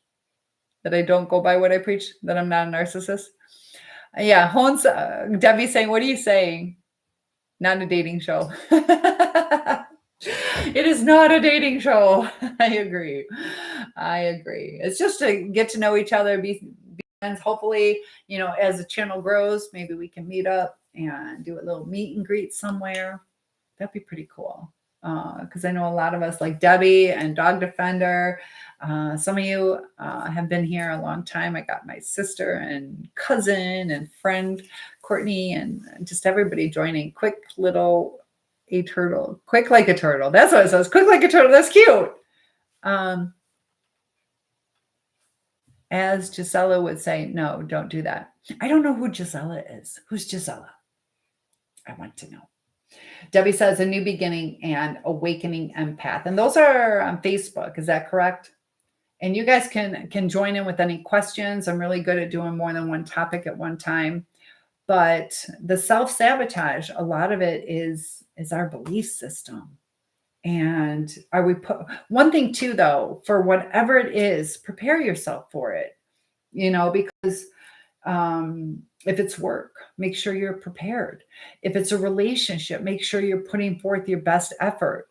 That I don't go by what I preach? That I'm not a narcissist? Yeah, Hans, Debbie's saying, what are you saying? Not a dating show. It is not a dating show. I agree. It's just to get to know each other, be friends. Hopefully, as the channel grows, maybe we can meet up and do a little meet and greet somewhere. That'd be pretty cool. Because I know a lot of us, like Debbie and Dog Defender, some of you have been here a long time. I got my sister and cousin and friend Courtney and just everybody joining. Quick little a turtle. Quick like a turtle. That's what it says. Quick like a turtle. That's cute. As Gisela would say, no, don't do that. I don't know who Gisela is. Who's Gisela? I want to know. Debbie says a new beginning and awakening empath. And those are on Facebook. Is that correct? And you guys can join in with any questions. I'm really good at doing more than one topic at one time. But the self-sabotage, a lot of it is our belief system. And one thing too, though, for whatever it is, prepare yourself for it, because if it's work, make sure you're prepared. If it's a relationship, make sure you're putting forth your best effort.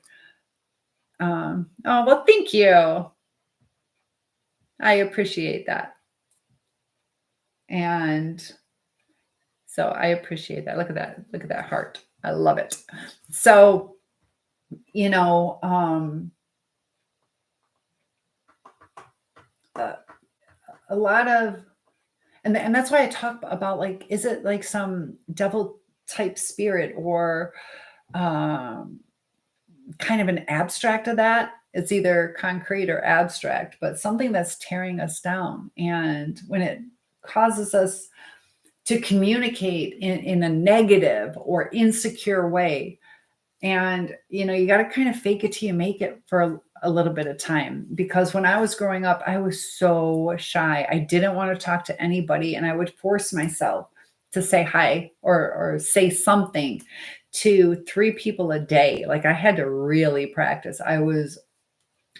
Well, thank you. I appreciate that. And so I appreciate that. Look at that. Look at that heart. I love it. So, a lot of, and that's why I talk about, like, is it like some devil type spirit or kind of an abstract of that? It's either concrete or abstract, but something that's tearing us down. And when it causes us to communicate in a negative or insecure way, And, you got to kind of fake it till you make it for a little bit of time. Because when I was growing up, I was so shy. I didn't want to talk to anybody, and I would force myself to say hi or say something to 3 people a day. Like I had to really practice. I was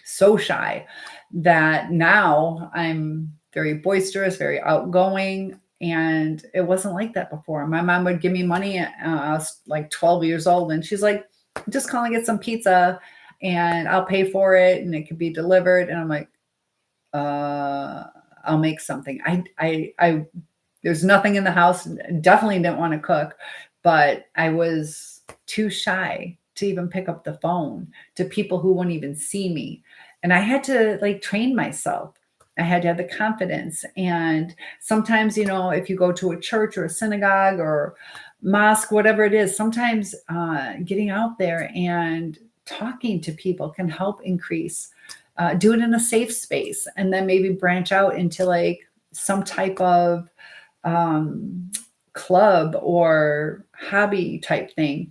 so shy that now I'm very boisterous, very outgoing. And it wasn't like that before. My mom would give me money. I was like 12 years old, and she's like, just call and get some pizza and I'll pay for it and it could be delivered. And I'm like, uh, I'll make something. There's nothing in the house. Definitely didn't want to cook, but I was too shy to even pick up the phone to people who wouldn't even see me. And I had to like train myself. I had to have the confidence. And sometimes, if you go to a church or a synagogue or mosque, whatever it is, sometimes getting out there and talking to people can help increase. Do it in a safe space, and then maybe branch out into like some type of club or hobby type thing.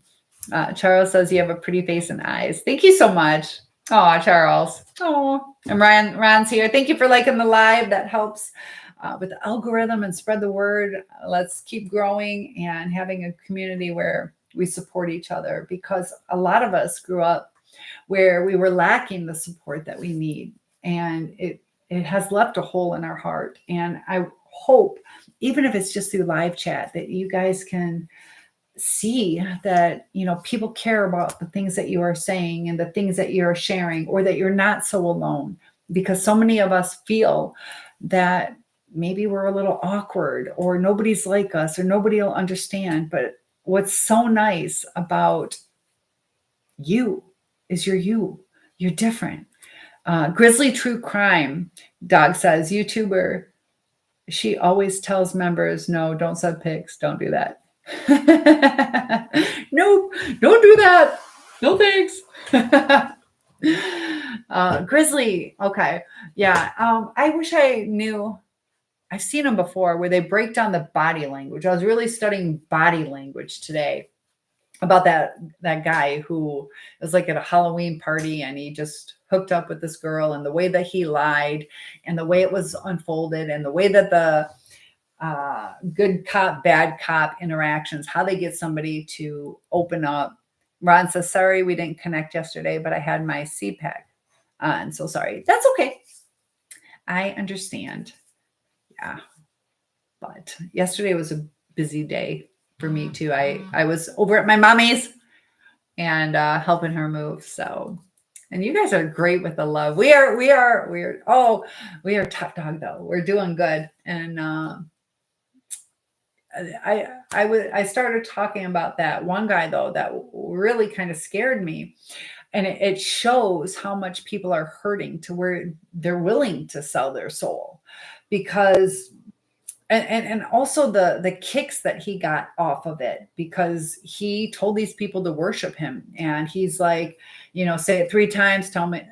Charles says you have a pretty face and eyes. Thank you so much. Oh, Charles. Oh, and Ron's here. Thank you for liking the live. That helps with the algorithm and spread the word. Let's keep growing and having a community where we support each other, because a lot of us grew up where we were lacking the support that we need. And it has left a hole in our heart. And I hope, even if it's just through live chat, that you guys can see that, people care about the things that you are saying and the things that you're sharing, or that you're not so alone. Because so many of us feel that maybe we're a little awkward, or nobody's like us, or nobody will understand. But what's so nice about you is you're different. Grizzly True Crime Dog says, YouTuber, she always tells members, no, don't send pics. Don't do that. Nope, don't do that. No thanks. Grizzly. Okay. Yeah. I wish I knew. I've seen them before where they break down the body language. I was really studying body language today about that guy who was like at a Halloween party, and he just hooked up with this girl, and the way that he lied, and the way it was unfolded, and the way that the good cop, bad cop interactions, how they get somebody to open up. Ron says, sorry, we didn't connect yesterday, but I had my CPAC on. So sorry. That's okay. I understand. Yeah. But yesterday was a busy day for me too. I was over at my mommy's and helping her move. So, and you guys are great with the love. We are top dog though. We're doing good. And I started talking about that one guy though that really kind of scared me, and it shows how much people are hurting to where they're willing to sell their soul, because and also the kicks that he got off of it, because he told these people to worship him, and he's like, say it 3 times, tell me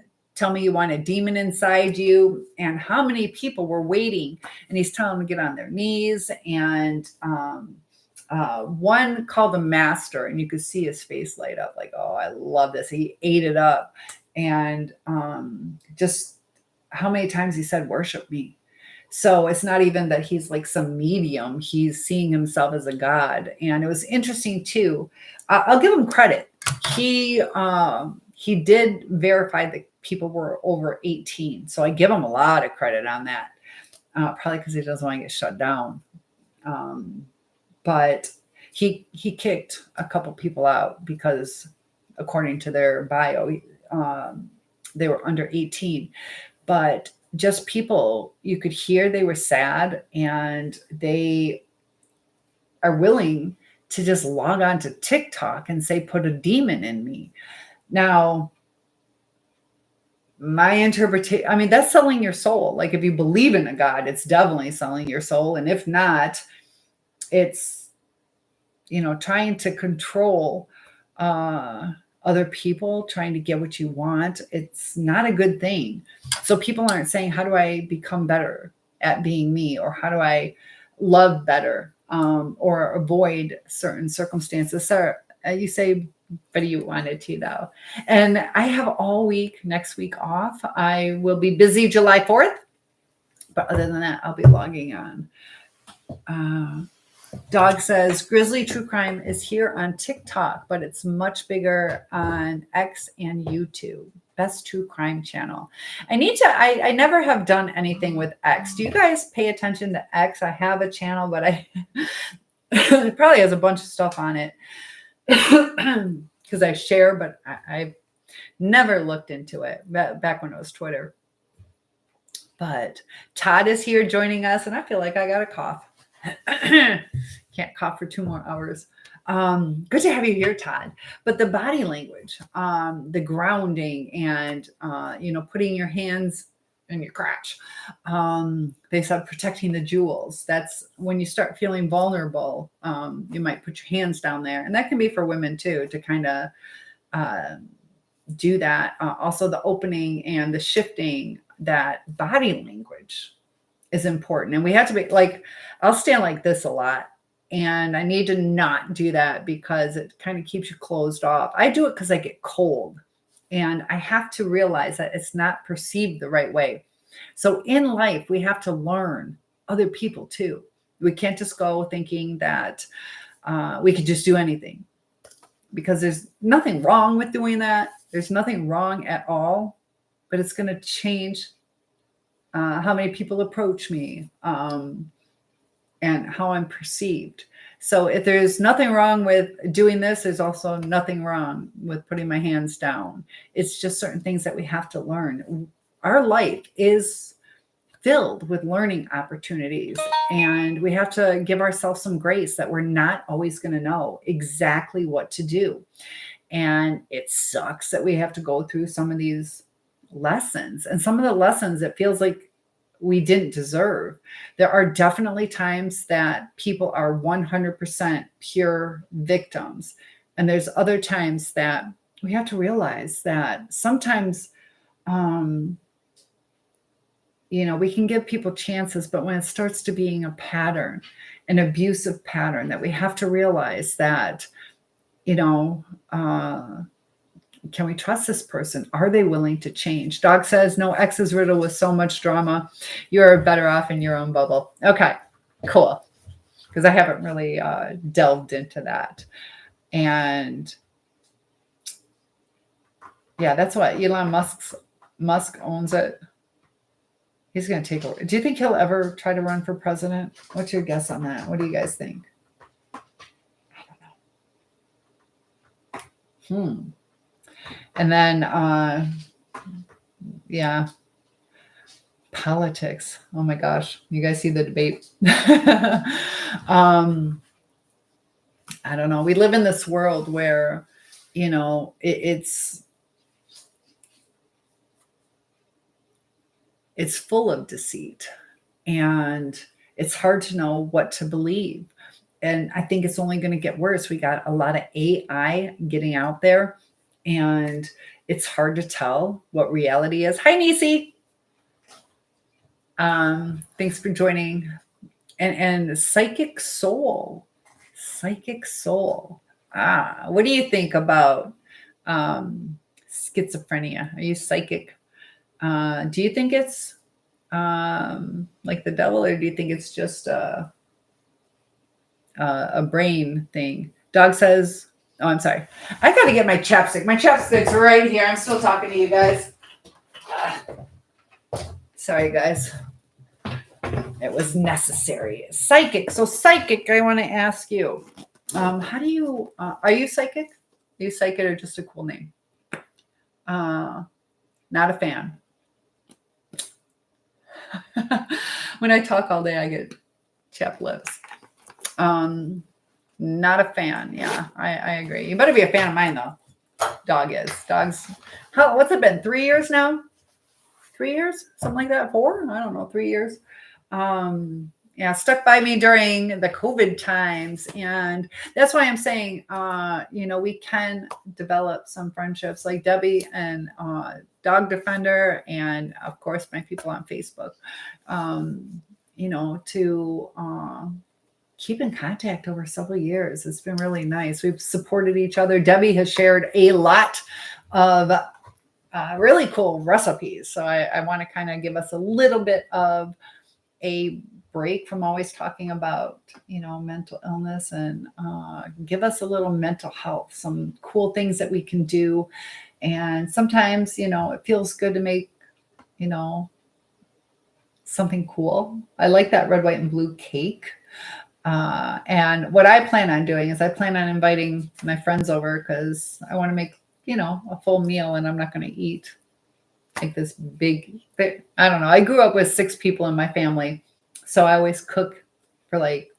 you want a demon inside you. And how many people were waiting, and he's telling them to get on their knees. And one called the master, and you could see his face light up like, oh, I love this. He ate it up. And just how many times he said, worship me. So it's not even that he's like some medium. He's seeing himself as a god. And it was interesting too. I'll give him credit. He did verify that people were over 18. So I give him a lot of credit on that. Probably because he doesn't want to get shut down. But he kicked a couple people out because, according to their bio, they were under 18. But just people, you could hear they were sad, and they are willing to just log on to TikTok and say, put a demon in me. Now, my interpretation, I mean, that's selling your soul. Like if you believe in a God, it's definitely selling your soul. And if not, it's, trying to control other people, trying to get what you want. It's not a good thing. So people aren't saying, how do I become better at being me? Or how do I love better? Or avoid certain circumstances? So you say, but you wanted to though. And I have all week next week off. I will be busy July 4th, but other than that, I'll be logging on. Dog says Grizzly True Crime is here on TikTok, but it's much bigger on X and YouTube. Best true crime channel. I never have done anything with X. Do you guys pay attention to X? I have a channel, but it probably has a bunch of stuff on it because I share, but I've never looked into it back when it was Twitter. But Todd is here joining us, and I feel like I got a cough. Can't cough for 2 more hours. Good to have you here, Todd. But the body language, the grounding, and putting your hands in your crotch. They said protecting the jewels. That's when you start feeling vulnerable. You might put your hands down there, and that can be for women too, to kind of do that. Also, the opening and the shifting. That body language is important, and we have to be like, I'll stand like this a lot, and I need to not do that because it kind of keeps you closed off. I do it because I get cold, and I have to realize that it's not perceived the right way. So in life, we have to learn other people too. We can't just go thinking that we could just do anything, because there's nothing wrong with doing that. There's nothing wrong at all. But it's going to change how many people approach me and how I'm perceived. So if there's nothing wrong with doing this, there's also nothing wrong with putting my hands down. It's just certain things that we have to learn. Our life is filled with learning opportunities, and we have to give ourselves some grace that we're not always going to know exactly what to do. And it sucks that we have to go through some of these lessons, and some of the lessons it feels like we didn't deserve. There are definitely times that people are 100% pure victims, and there's other times that we have to realize that sometimes we can give people chances, but when it starts to being a pattern, an abusive pattern, that we have to realize that can we trust this person? Are they willing to change? Dog says, no ex's riddle with so much drama. You're better off in your own bubble. Okay, cool. Because I haven't really delved into that. And yeah, that's what Elon Musk owns it. He's going to take over. Do you think he'll ever try to run for president? What's your guess on that? What do you guys think? I don't know. And then, politics. Oh my gosh. You guys see the debate? I don't know. We live in this world where, it's full of deceit, and it's hard to know what to believe. And I think it's only going to get worse. We got a lot of AI getting out there, and it's hard to tell what reality is. Hi, Nisi. Thanks for joining. And psychic soul. What do you think about schizophrenia? Are you psychic? Do you think it's like the devil, or do you think it's just a brain thing? Dog says, oh, I'm sorry. I got to get my chapstick. My chapstick's right here. I'm still talking to you guys. Sorry, guys. It was necessary. Psychic. So psychic, I want to ask you, how do you, are you psychic? Are you psychic, or just a cool name? Not a fan. When I talk all day, I get chapped lips. Not a fan. Yeah, I agree. You better be a fan of mine, though. Dog is. Dog's, what's it been? 3 years now? 3 years? Something like that? 4? I don't know. 3 years. Stuck by me during the COVID times. And that's why I'm saying, we can develop some friendships like Debbie and Dog Defender, and of course, my people on Facebook, to keep in contact over several years. It's been really nice. We've supported each other. Debbie has shared a lot of really cool recipes. So I want to kind of give us a little bit of a break from always talking about, mental illness, and give us a little mental health, some cool things that we can do. And sometimes, it feels good to make, something cool. I like that red, white, and blue cake. And what I plan on doing is I plan on inviting my friends over because I want to make, a full meal, and I'm not going to eat like this big, I don't know. I grew up with 6 people in my family. So I always cook for like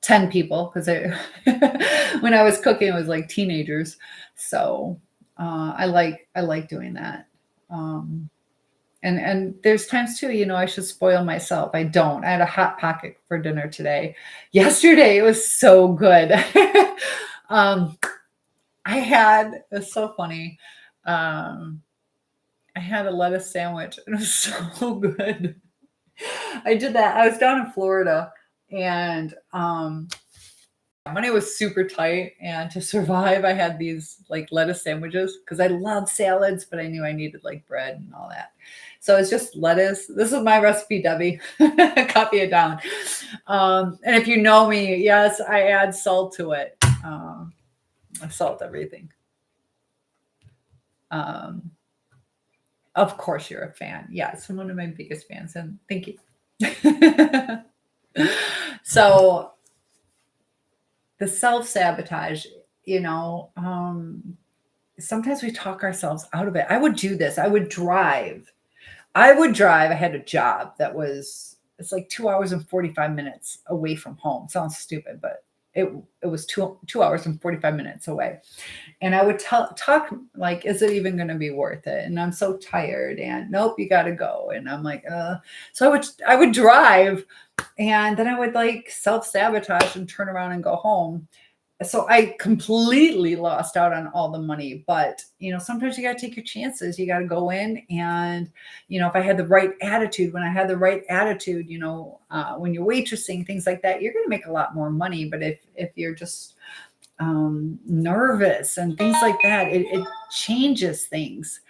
10 people because when I was cooking, it was like teenagers. So I like doing that. And there's times too, I should spoil myself. I don't. I had a Hot Pocket for dinner today. Yesterday, it was so good. It's so funny. I had a lettuce sandwich, and it was so good. I did that. I was down in Florida, and money was super tight, and to survive, I had these like lettuce sandwiches because I love salads, but I knew I needed like bread and all that. So it's just lettuce. This is my recipe, Debbie. Copy it down. And if you know me, yes, I add salt to it. I salt everything. Of course, you're a fan. Yes, I'm one of my biggest fans, and thank you. So the self-sabotage, sometimes we talk ourselves out of it. I would do this. I would drive. I had a job that it's like 2 hours and 45 minutes away from home. Sounds stupid, but it was 2 hours and 45 minutes away. And I would talk like, is it even going to be worth it? And I'm so tired, and nope, you got to go. And I'm like, so I would drive, and then I would like self-sabotage and turn around and go home. So I completely lost out on all the money. But, sometimes you got to take your chances. You got to go in, and, if I had the right attitude, when you're waitressing, things like that, you're going to make a lot more money. But if you're just nervous and things like that, it changes things.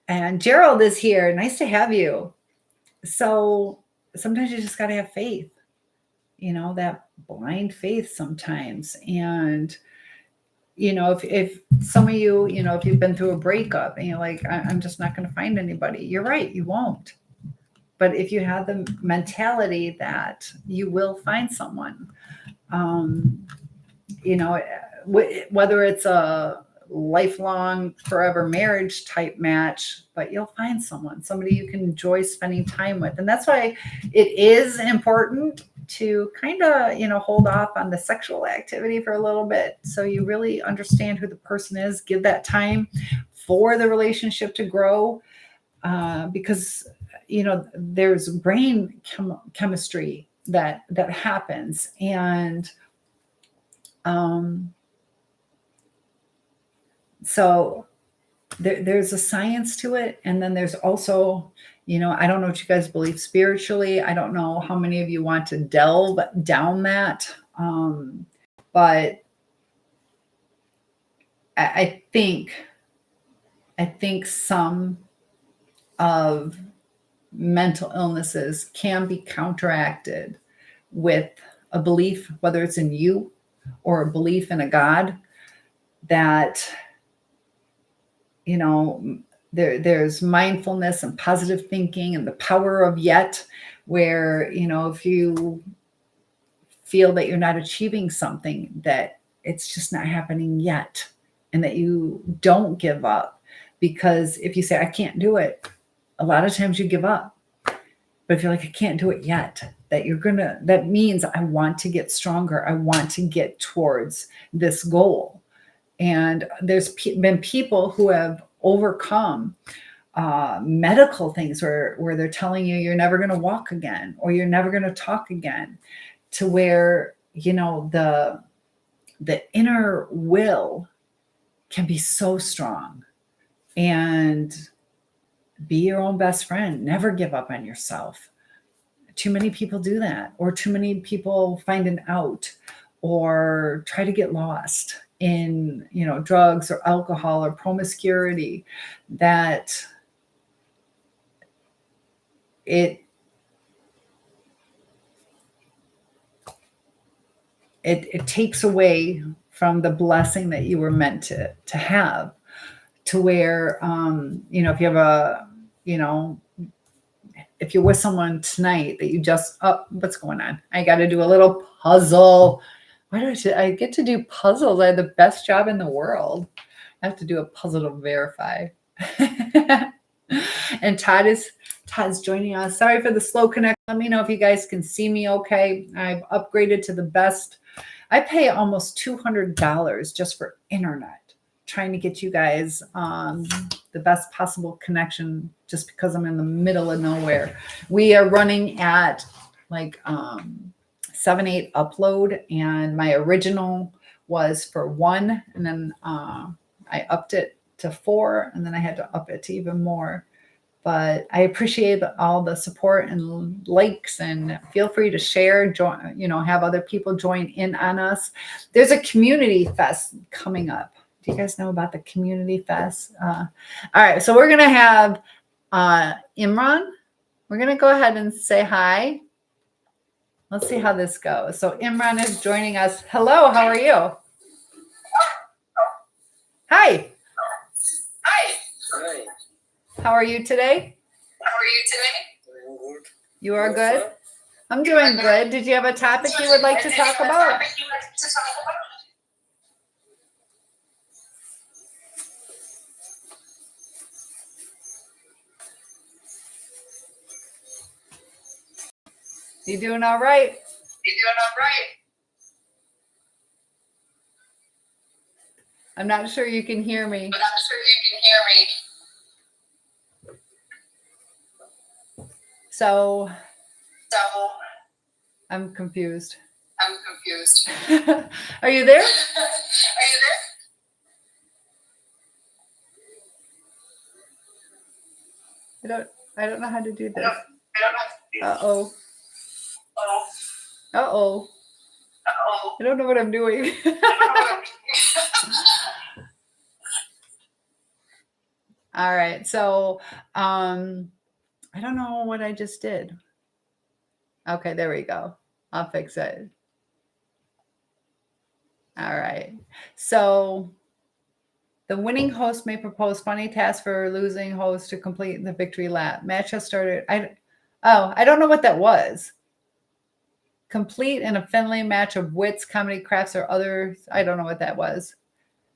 And Gerald is here. Nice to have you. So sometimes you just got to have faith, that blind faith sometimes. And, if some of you, if you've been through a breakup and you're like, I'm just not going to find anybody, you're right, you won't. But if you have the mentality that you will find someone, whether it's a lifelong, forever marriage type match, but you'll find somebody you can enjoy spending time with. And that's why it is important to kind of, hold off on the sexual activity for a little bit. So you really understand who the person is, give that time for the relationship to grow. Because, there's brain chemistry that happens. And, so there's a science to it. And then there's also, I don't know what you guys believe spiritually. I don't know how many of you want to delve down that. But I think some of mental illnesses can be counteracted with a belief, whether it's in you or a belief in a God, that, there's mindfulness and positive thinking and the power of yet, where, if you feel that you're not achieving something, that it's just not happening yet, and that you don't give up. Because if you say, I can't do it, a lot of times you give up. But if you're like, I can't do it yet, that means I want to get stronger. I want to get towards this goal. And there's been people who have overcome medical things where they're telling you you're never going to walk again, or you're never going to talk again, to where, the inner will can be so strong. And be your own best friend. Never give up on yourself. too many people do that, or too many people find an out or try to get lost in, drugs or alcohol or promiscuity, that it takes away from the blessing that you were meant to have, to where, if you have if you're with someone tonight that you just, oh, what's going on? I got to do a little puzzle. Why do I get to do puzzles? I have the best job in the world. I have to do a puzzle to verify. And Todd's joining us. Sorry for the slow connect. Let me know if you guys can see me okay. I've upgraded to the best. I pay almost $200 just for internet, trying to get you guys the best possible connection, just because I'm in the middle of nowhere. We are running at like 7-8 upload, and my original was for 1, and then I upped it to 4, and then I had to up it to even more. But I appreciate all the support and likes, and feel free to share, join, have other people join in on us. There's a community fest coming up. Do you guys know about the community fest? All right. So we're going to have Imran. We're going to go ahead and say hi. Let's see how this goes. So Imran is joining us. Hello. How are you? Hi. Hi. Hi. How are you today? I'm good. You are good? I'm doing good. Did you have a topic you would like to talk about? You doing all right? I'm not sure you can hear me. So I'm confused. Are you there? I don't know how to do this. Uh-oh. Uh-oh. I don't know what I'm doing. All right. So I don't know what I just did. Okay, there we go. I'll fix it. All right. So the winning host may propose funny tasks for losing host to complete the victory lap. Match has started. I don't know what that was. Complete in a friendly match of wits, comedy, crafts, or others. I don't know what that was.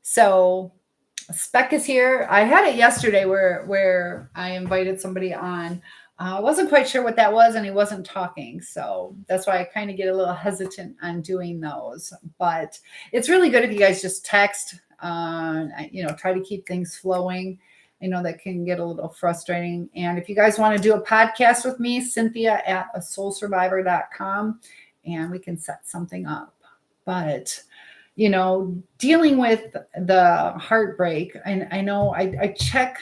So Spec is here. I had it yesterday where I invited somebody on. I wasn't quite sure what that was, and he wasn't talking. So that's why I kind of get a little hesitant on doing those. But it's really good if you guys just text, try to keep things flowing. I know that can get a little frustrating. And if you guys want to do a podcast with me, Cynthia at asoulsurvivor.com, and we can set something up. But dealing with the heartbreak, and I know I check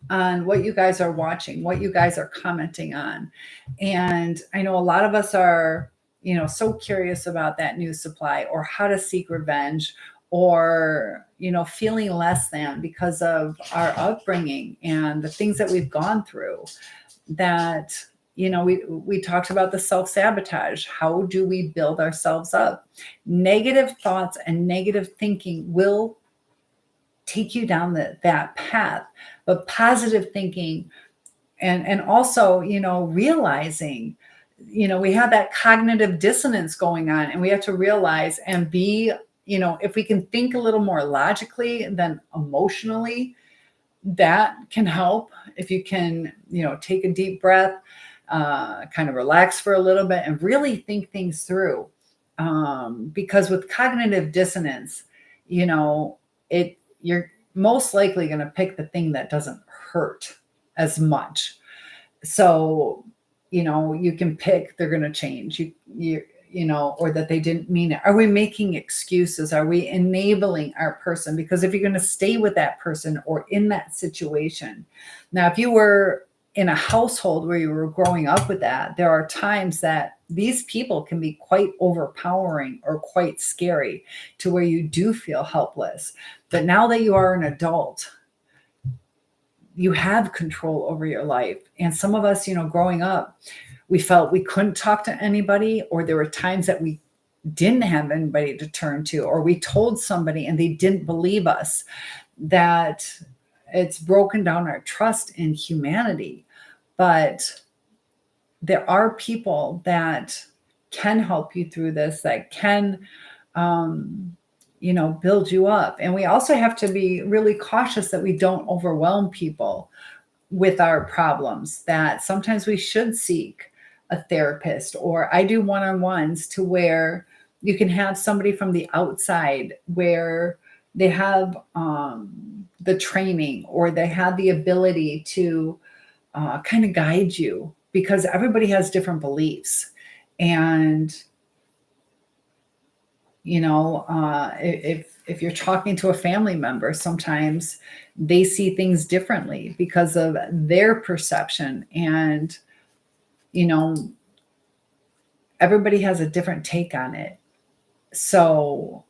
on what you guys are watching, what you guys are commenting on. And I know a lot of us are, so curious about that new supply, or how to seek revenge, or, feeling less than because of our upbringing and the things that we've gone through. That, we talked about the self-sabotage. How do we build ourselves up? Negative thoughts and negative thinking will take you down that path, but positive thinking, and also, realizing, we have that cognitive dissonance going on, and we have to realize and be, if we can think a little more logically than emotionally, that can help. If you can, take a deep breath, kind of relax for a little bit and really think things through. Because with cognitive dissonance, you're most likely going to pick the thing that doesn't hurt as much. So, you can pick, they're going to change, or that they didn't mean it. Are we making excuses? Are we enabling our person? Because if you're going to stay with that person or in that situation, now, if you were, in a household where you were growing up with that, there are times that these people can be quite overpowering or quite scary to where you do feel helpless. But now that you are an adult, you have control over your life. And some of us, growing up, we felt we couldn't talk to anybody, or there were times that we didn't have anybody to turn to, or we told somebody and they didn't believe us, that it's broken down our trust in humanity. But there are people that can help you through this, that can, build you up. And we also have to be really cautious that we don't overwhelm people with our problems, that sometimes we should seek a therapist, or I do one-on-ones to where you can have somebody from the outside where they have the training, or they have the ability to kind of guide you, because everybody has different beliefs. And if you're talking to a family member, sometimes they see things differently because of their perception. And everybody has a different take on it. So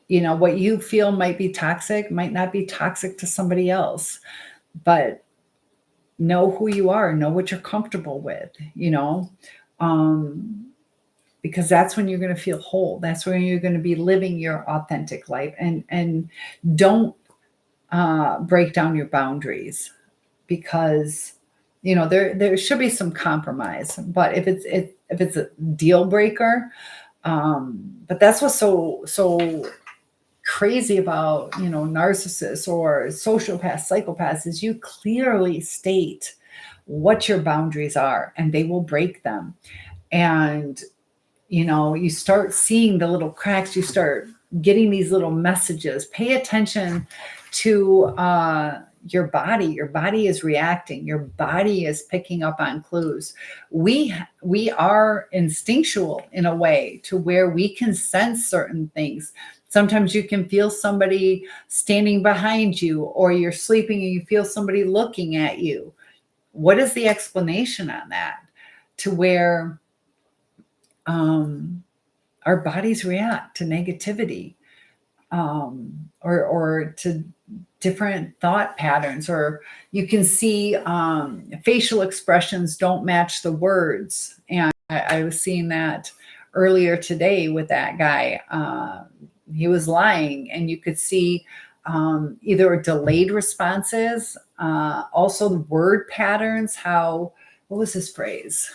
what you feel might be toxic might not be toxic to somebody else. But know who you are, know what you're comfortable with, because that's when you're going to feel whole. That's when you're going to be living your authentic life. And don't break down your boundaries, because there should be some compromise. But if it's a deal breaker, but that's what's so crazy about narcissists or sociopaths, psychopaths, is you clearly state what your boundaries are, and they will break them. And you start seeing the little cracks, you start getting these little messages. Pay attention to your body. Your body is reacting, your body is picking up on clues. We are instinctual in a way to where we can sense certain things. Sometimes you can feel somebody standing behind you, or you're sleeping and you feel somebody looking at you. What is the explanation on that? To where our bodies react to negativity, or to different thought patterns, or you can see facial expressions don't match the words. And I was seeing that earlier today with that guy. He was lying, and you could see either delayed responses, also the word patterns. What was his phrase?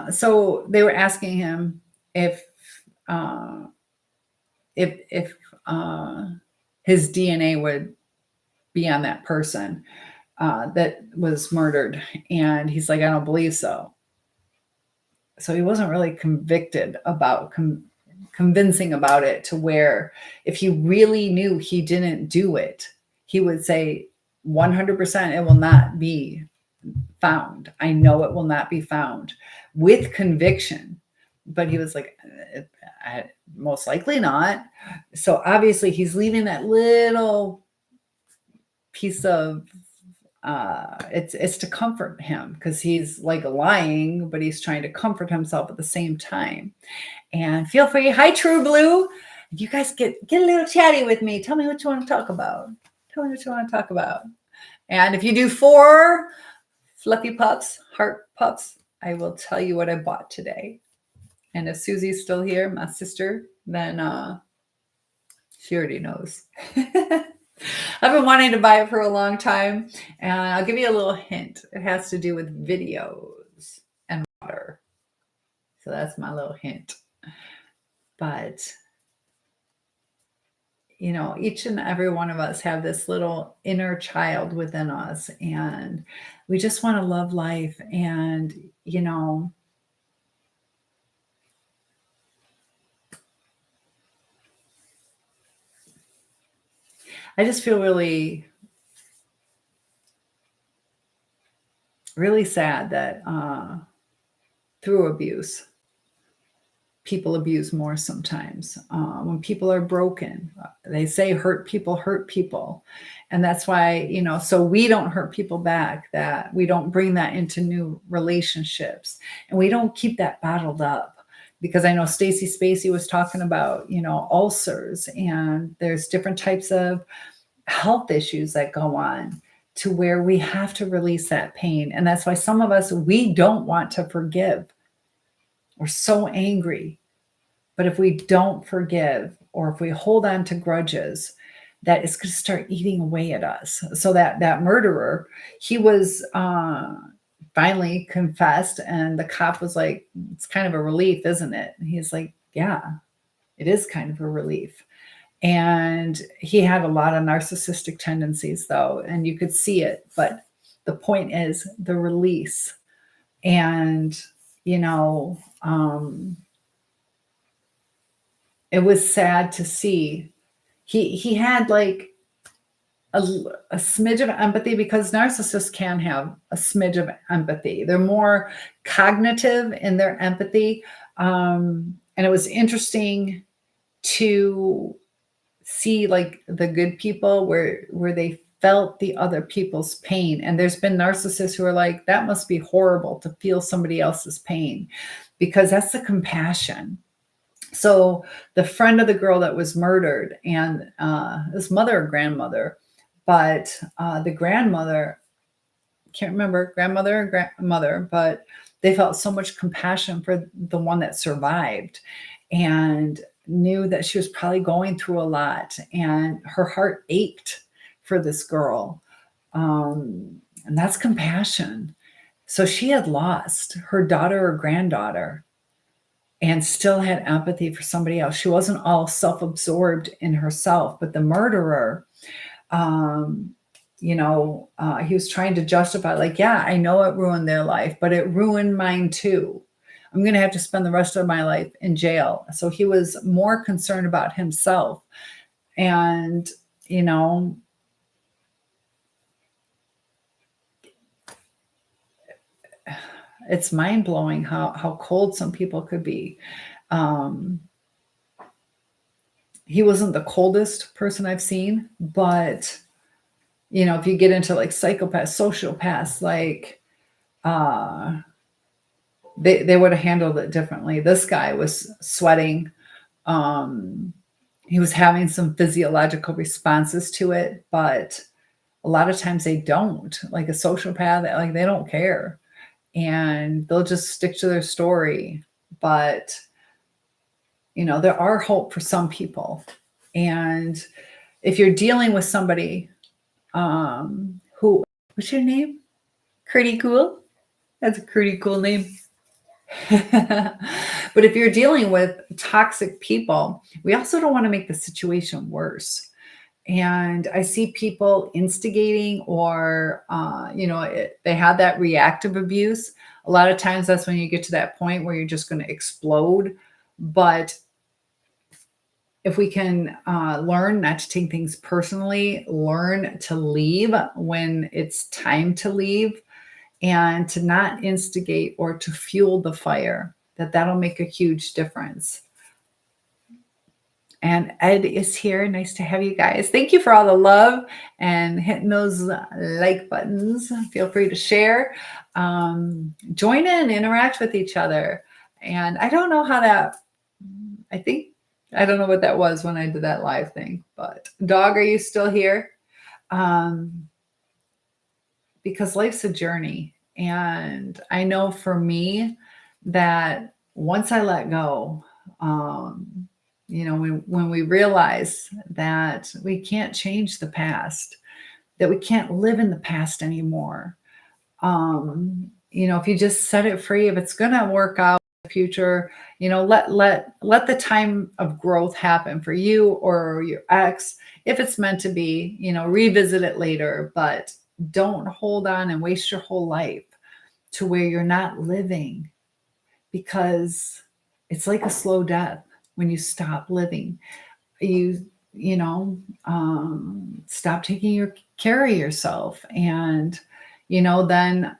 So they were asking him if uh, if his DNA would be on that person that was murdered, and he's like, I don't believe so. So he wasn't really convicted about convincing about it, to where if he really knew he didn't do it, he would say 100% it will not be found. I know it will not be found, with conviction. But he was like, most likely not. So obviously he's leaving that little piece of it's to comfort him, because he's like lying, but he's trying to comfort himself at the same time. And feel free, hi True Blue, you guys get a little chatty with me. Tell me what you want to talk about. And if you do 4 fluffy pups, heart pups, I will tell you what I bought today. And if Susie's still here, my sister, then she already knows. I've been wanting to buy it for a long time, and I'll give you a little hint. It has to do with videos and water. So that's my little hint. But each and every one of us have this little inner child within us, and we just want to love life. And I just feel really, really sad that through abuse, people abuse more sometimes. When people are broken, they say hurt people. And that's why, so we don't hurt people back, that we don't bring that into new relationships, and we don't keep that bottled up. Because I know Stacy Spacey was talking about, ulcers, and there's different types of health issues that go on to where we have to release that pain. And that's why some of us, we don't want to forgive. We're so angry. But if we don't forgive, or if we hold on to grudges, that is going to start eating away at us. So that murderer, he was finally confessed, and the cop was like, "It's kind of a relief, isn't it?" And he's like, "Yeah, it is kind of a relief." And he had a lot of narcissistic tendencies, though, and you could see it. But the point is the release. And, it was sad to see. He had like a smidge of empathy, because narcissists can have a smidge of empathy. They're more cognitive in their empathy. And it was interesting to see like the good people where they felt the other people's pain. And there's been narcissists who are like, that must be horrible to feel somebody else's pain, because that's the compassion. So the friend of the girl that was murdered, and his mother or grandmother, but the grandmother, can't remember, grandmother or grandmother, but they felt so much compassion for the one that survived, and knew that she was probably going through a lot, and her heart ached for this girl. And that's compassion. So she had lost her daughter or granddaughter, and still had empathy for somebody else. She wasn't all self-absorbed in herself. But the murderer, he was trying to justify, like, yeah, I know it ruined their life, but it ruined mine too. I'm going to have to spend the rest of my life in jail. So he was more concerned about himself. And, it's mind-blowing how cold some people could be. He wasn't the coldest person I've seen, but if you get into like psychopaths, sociopaths, like they would have handled it differently. This guy was sweating. He was having some physiological responses to it, but a lot of times they don't. Like a sociopath, like they don't care, and they'll just stick to their story. But there are hope for some people. And if you're dealing with somebody who, what's your name? Pretty cool. That's a pretty cool name. But if you're dealing with toxic people, we also don't want to make the situation worse. And I see people instigating, or, they have that reactive abuse. A lot of times that's when you get to that point where you're just going to explode. But if we can learn not to take things personally, learn to leave when it's time to leave, and to not instigate or to fuel the fire, that'll make a huge difference. And Ed is here. Nice to have you guys. Thank you for all the love and hitting those like buttons. Feel free to share. Join in, interact with each other. And I don't know how I don't know what that was when I did that live thing. But dog, are you still here? Because life's a journey. And I know for me that once I let go, when we realize that we can't change the past, that we can't live in the past anymore. If you just set it free, if it's going to work out in the future, let the time of growth happen for you or your ex. If it's meant to be, revisit it later, but don't hold on and waste your whole life to where you're not living, because it's like a slow death. When you stop living, you stop taking care of yourself. And, then,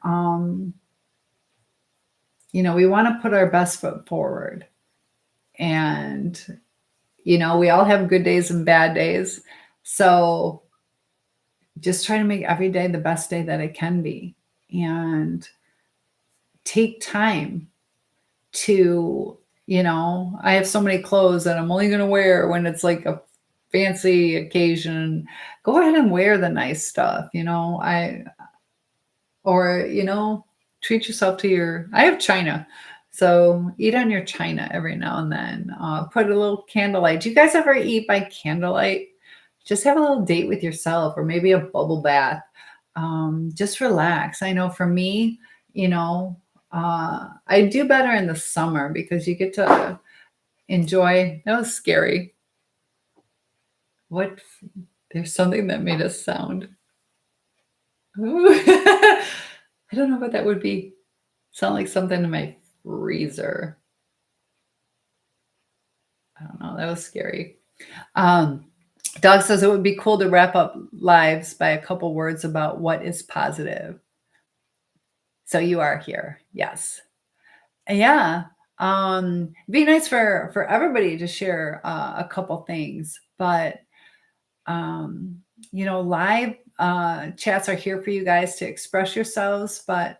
we want to put our best foot forward. And, we all have good days and bad days. So just try to make every day the best day that it can be. And take time to, I have so many clothes that I'm only going to wear when it's like a fancy occasion. Go ahead and wear the nice stuff, or, treat yourself to I have china. So eat on your china every now and then. Put a little candlelight. Do you guys ever eat by candlelight? Just have a little date with yourself or maybe a bubble bath. Just relax. I know for me, I do better in the summer because you get to enjoy. That was scary. What? There's something that made us sound. Ooh. I don't know what that would be. Sound like something in my freezer. I don't know. That was scary. Dog says it would be cool to wrap up lives by a couple words about what is positive. So you are here. Yes. Yeah. It'd be nice for everybody to share a couple things, but live chats are here for you guys to express yourselves, but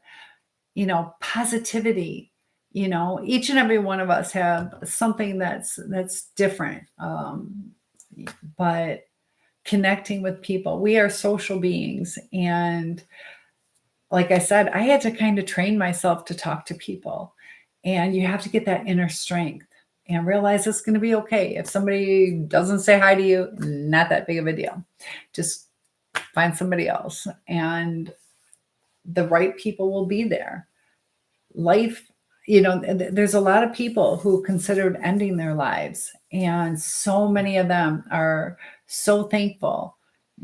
positivity, each and every one of us have something that's different. But connecting with people, we are social beings. And like I said, I had to kind of train myself to talk to people, and you have to get that inner strength and realize it's going to be okay. If somebody doesn't say hi to you, not that big of a deal. Just find somebody else, and the right people will be there. Life, there's a lot of people who considered ending their lives, and so many of them are so thankful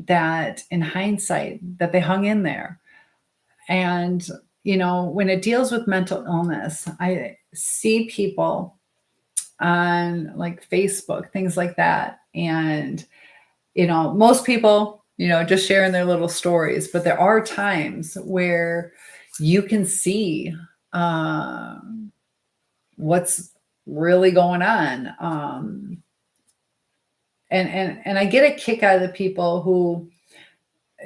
that in hindsight that they hung in there. And when it deals with mental illness, I see people on like Facebook, things like that, and most people just sharing their little stories, but there are times where you can see what's really going on. And I get a kick out of the people who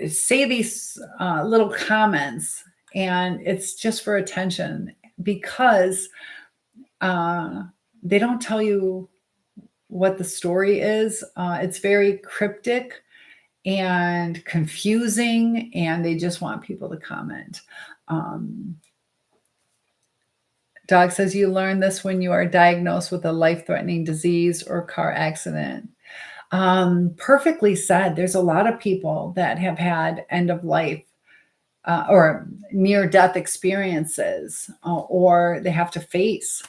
say these little comments, and it's just for attention, because they don't tell you what the story is. It's very cryptic and confusing, and they just want people to comment. Dog says you learn this when you are diagnosed with a life-threatening disease or car accident. Perfectly said. There's a lot of people that have had end of life or near death experiences, or they have to face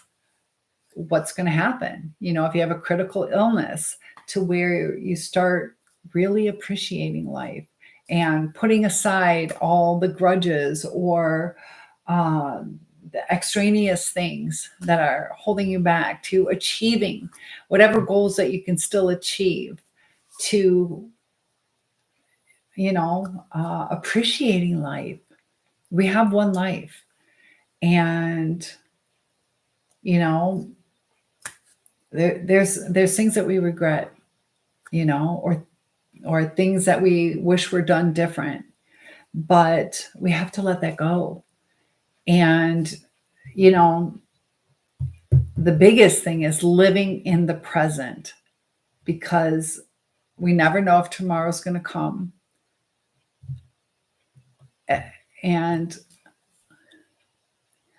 what's going to happen. If you have a critical illness, to where you start really appreciating life and putting aside all the grudges or the extraneous things that are holding you back, to achieving whatever goals that you can still achieve, to appreciating life. We have one life, and there's things that we regret, or things that we wish were done different, but we have to let that go. And the biggest thing is living in the present, because we never know if tomorrow's going to come. And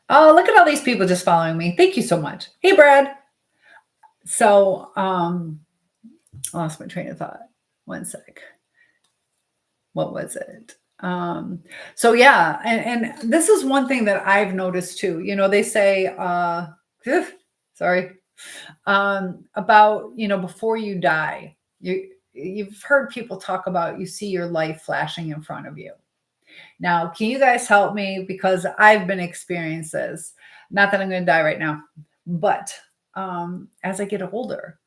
oh, look at all these people just following me. Thank you so much. Hey, Brad. So I lost my train of thought. One sec. What was it? So yeah, and this is one thing that I've noticed too. They say, sorry, about, before you die, you've heard people talk about, you see your life flashing in front of you. Now, can you guys help me? Because I've been experiencing this. Not that I'm going to die right now, but as I get older,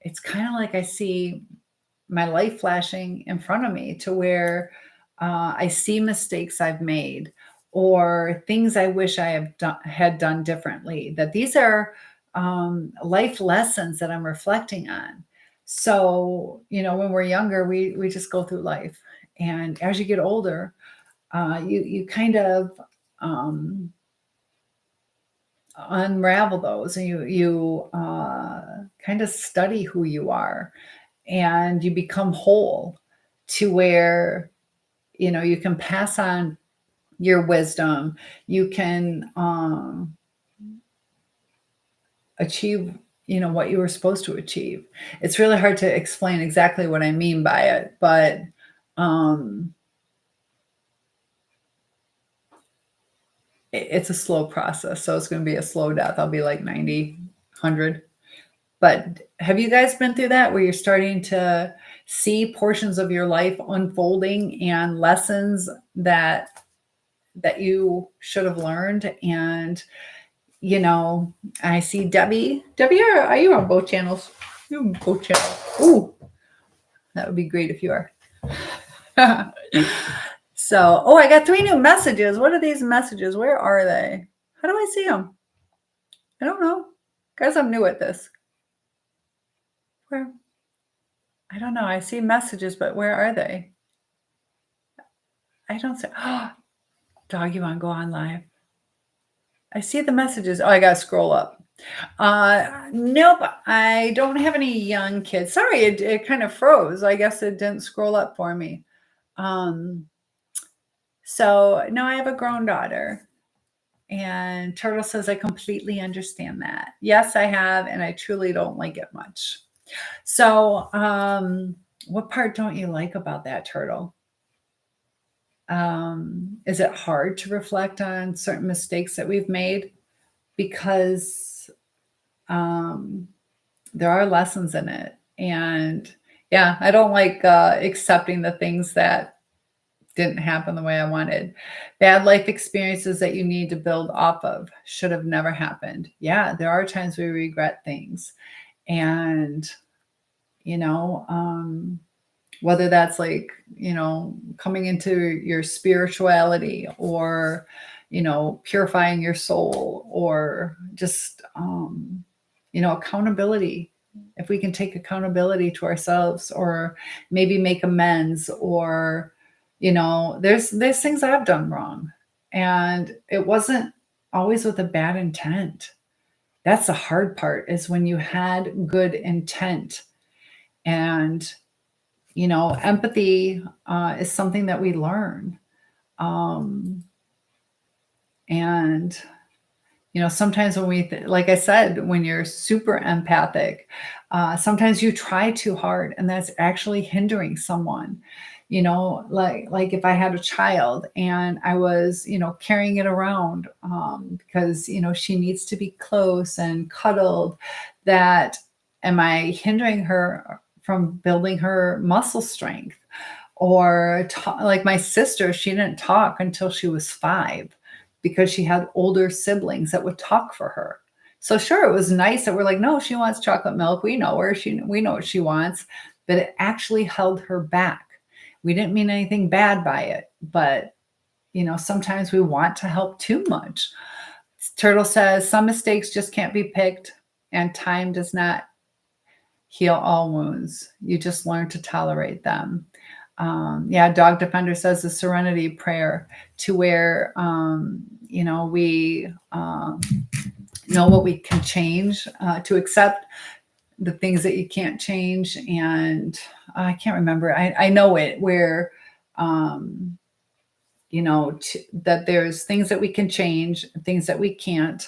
it's kind of like I see my life flashing in front of me, to where I see mistakes I've made, or things I wish I had done differently. That these are life lessons that I'm reflecting on. So, when we're younger, we just go through life. And as you get older, you kind of unravel those, and you kind of study who you are, and you become whole to where you can pass on your wisdom. You can achieve what you were supposed to achieve. It's really hard to explain exactly what I mean by it, but um it's a slow process, so it's going to be a slow death. I'll be like 90, 100. But have you guys been through that, where you're starting to see portions of your life unfolding and lessons that you should have learned? And I see Debbie. Debbie, are you on both channels? You're on both channels. Ooh, that would be great if you are. So, I got 3 new messages. What are these messages? Where are they? How do I see them? I don't know. Guys, I'm new at this. Where? I don't know. I see messages, but where are they? I don't see. Oh, dog, you want to go on live? I see the messages. Oh, I got to scroll up. Nope, I don't have any young kids. Sorry, it kind of froze. I guess it didn't scroll up for me. So no, I have a grown daughter. And Turtle says, I completely understand that. Yes, I have, and I truly don't like it much. So, what part don't you like about that, Turtle? Is it hard to reflect on certain mistakes that we've made? Because there are lessons in it. And yeah, I don't like accepting the things that didn't happen the way I wanted. Bad life experiences that you need to build off of should have never happened. Yeah, there are times we regret things. And, whether that's like, coming into your spirituality, or, purifying your soul, or just, accountability. If we can take accountability to ourselves, or maybe make amends, or, there's things I've done wrong, and it wasn't always with a bad intent. That's the hard part, is when you had good intent. And empathy is something that we learn. And sometimes when like I said, when you're super empathic, sometimes you try too hard, and that's actually hindering someone. Like if I had a child and I was, carrying it around, because, she needs to be close and cuddled, that am I hindering her from building her muscle strength? Or like my sister, she didn't talk until she was 5, because she had older siblings that would talk for her. So sure, it was nice that we're like, no, she wants chocolate milk. We know her. We know what she wants, but it actually held her back. We didn't mean anything bad by it, but sometimes we want to help too much. Turtle says some mistakes just can't be picked, and time does not heal all wounds. You just learn to tolerate them. Yeah, Dog Defender says the serenity prayer, to where, we know what we can change, to accept the things that you can't change. And I can't remember. I know it, where, that there's things that we can change, things that we can't.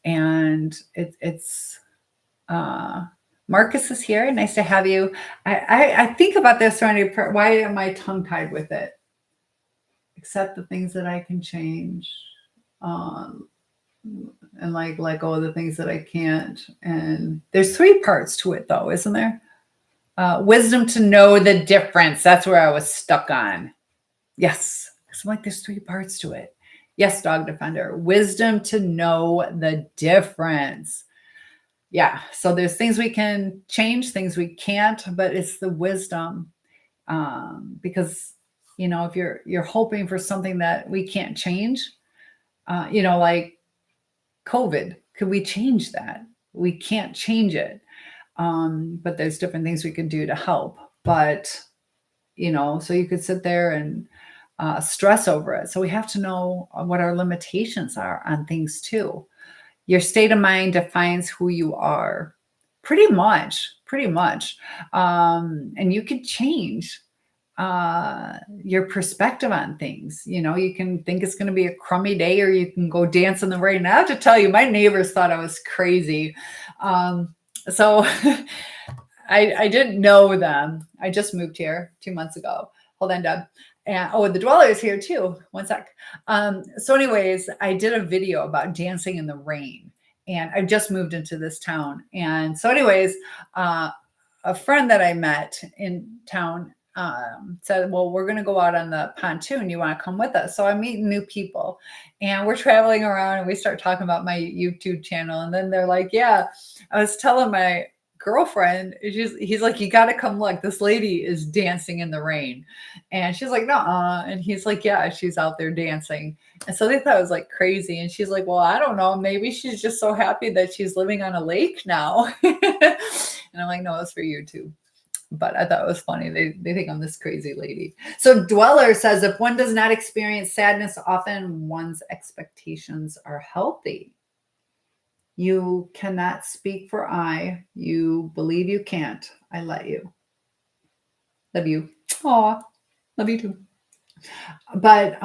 And it's, Marcus is here. Nice to have you. I think about this serenity prayer. Why am I tongue tied with it? Accept the things that I can change, and like let go of the things that I can't. And there's 3 parts to it, though, isn't there? Wisdom to know the difference. That's where I was stuck on. Yes, because I'm like, there's 3 parts to it. Yes, Dog Defender. Wisdom to know the difference. Yeah, so there's things we can change, things we can't, but it's the wisdom, because if you're hoping for something that we can't change, like COVID, could we change that? we can't change it. But there's different things we can do to help. But, so you could sit there and stress over it. So we have to know what our limitations are on things too. Your state of mind defines who you are. Pretty much, pretty much. And you could change your perspective on things. You can think it's going to be a crummy day, or you can go dance in the rain. And I have to tell you, my neighbors thought I was crazy. So I didn't know them. I just moved here 2 months ago. Hold on, Deb. And the dweller is here too. One sec. So anyways, I did a video about dancing in the rain, and I just moved into this town. And so anyways, a friend that I met in town said, well, we're going to go out on the pontoon. You want to come with us? So I'm meeting new people, and we're traveling around, and we start talking about my YouTube channel. And then they're like, yeah, I was telling my girlfriend, he's like, you got to come look. This lady is dancing in the rain. And she's like, no. And he's like, yeah, she's out there dancing. And so they thought it was like crazy. And she's like, well, I don't know. Maybe she's just so happy that she's living on a lake now. And I'm like, no, it's for you too. But I thought it was funny. They think I'm this crazy lady. So Dweller says, if one does not experience sadness, often one's expectations are healthy. You cannot speak for I. You believe you can't. I let you. Love you. Aw, love you too. But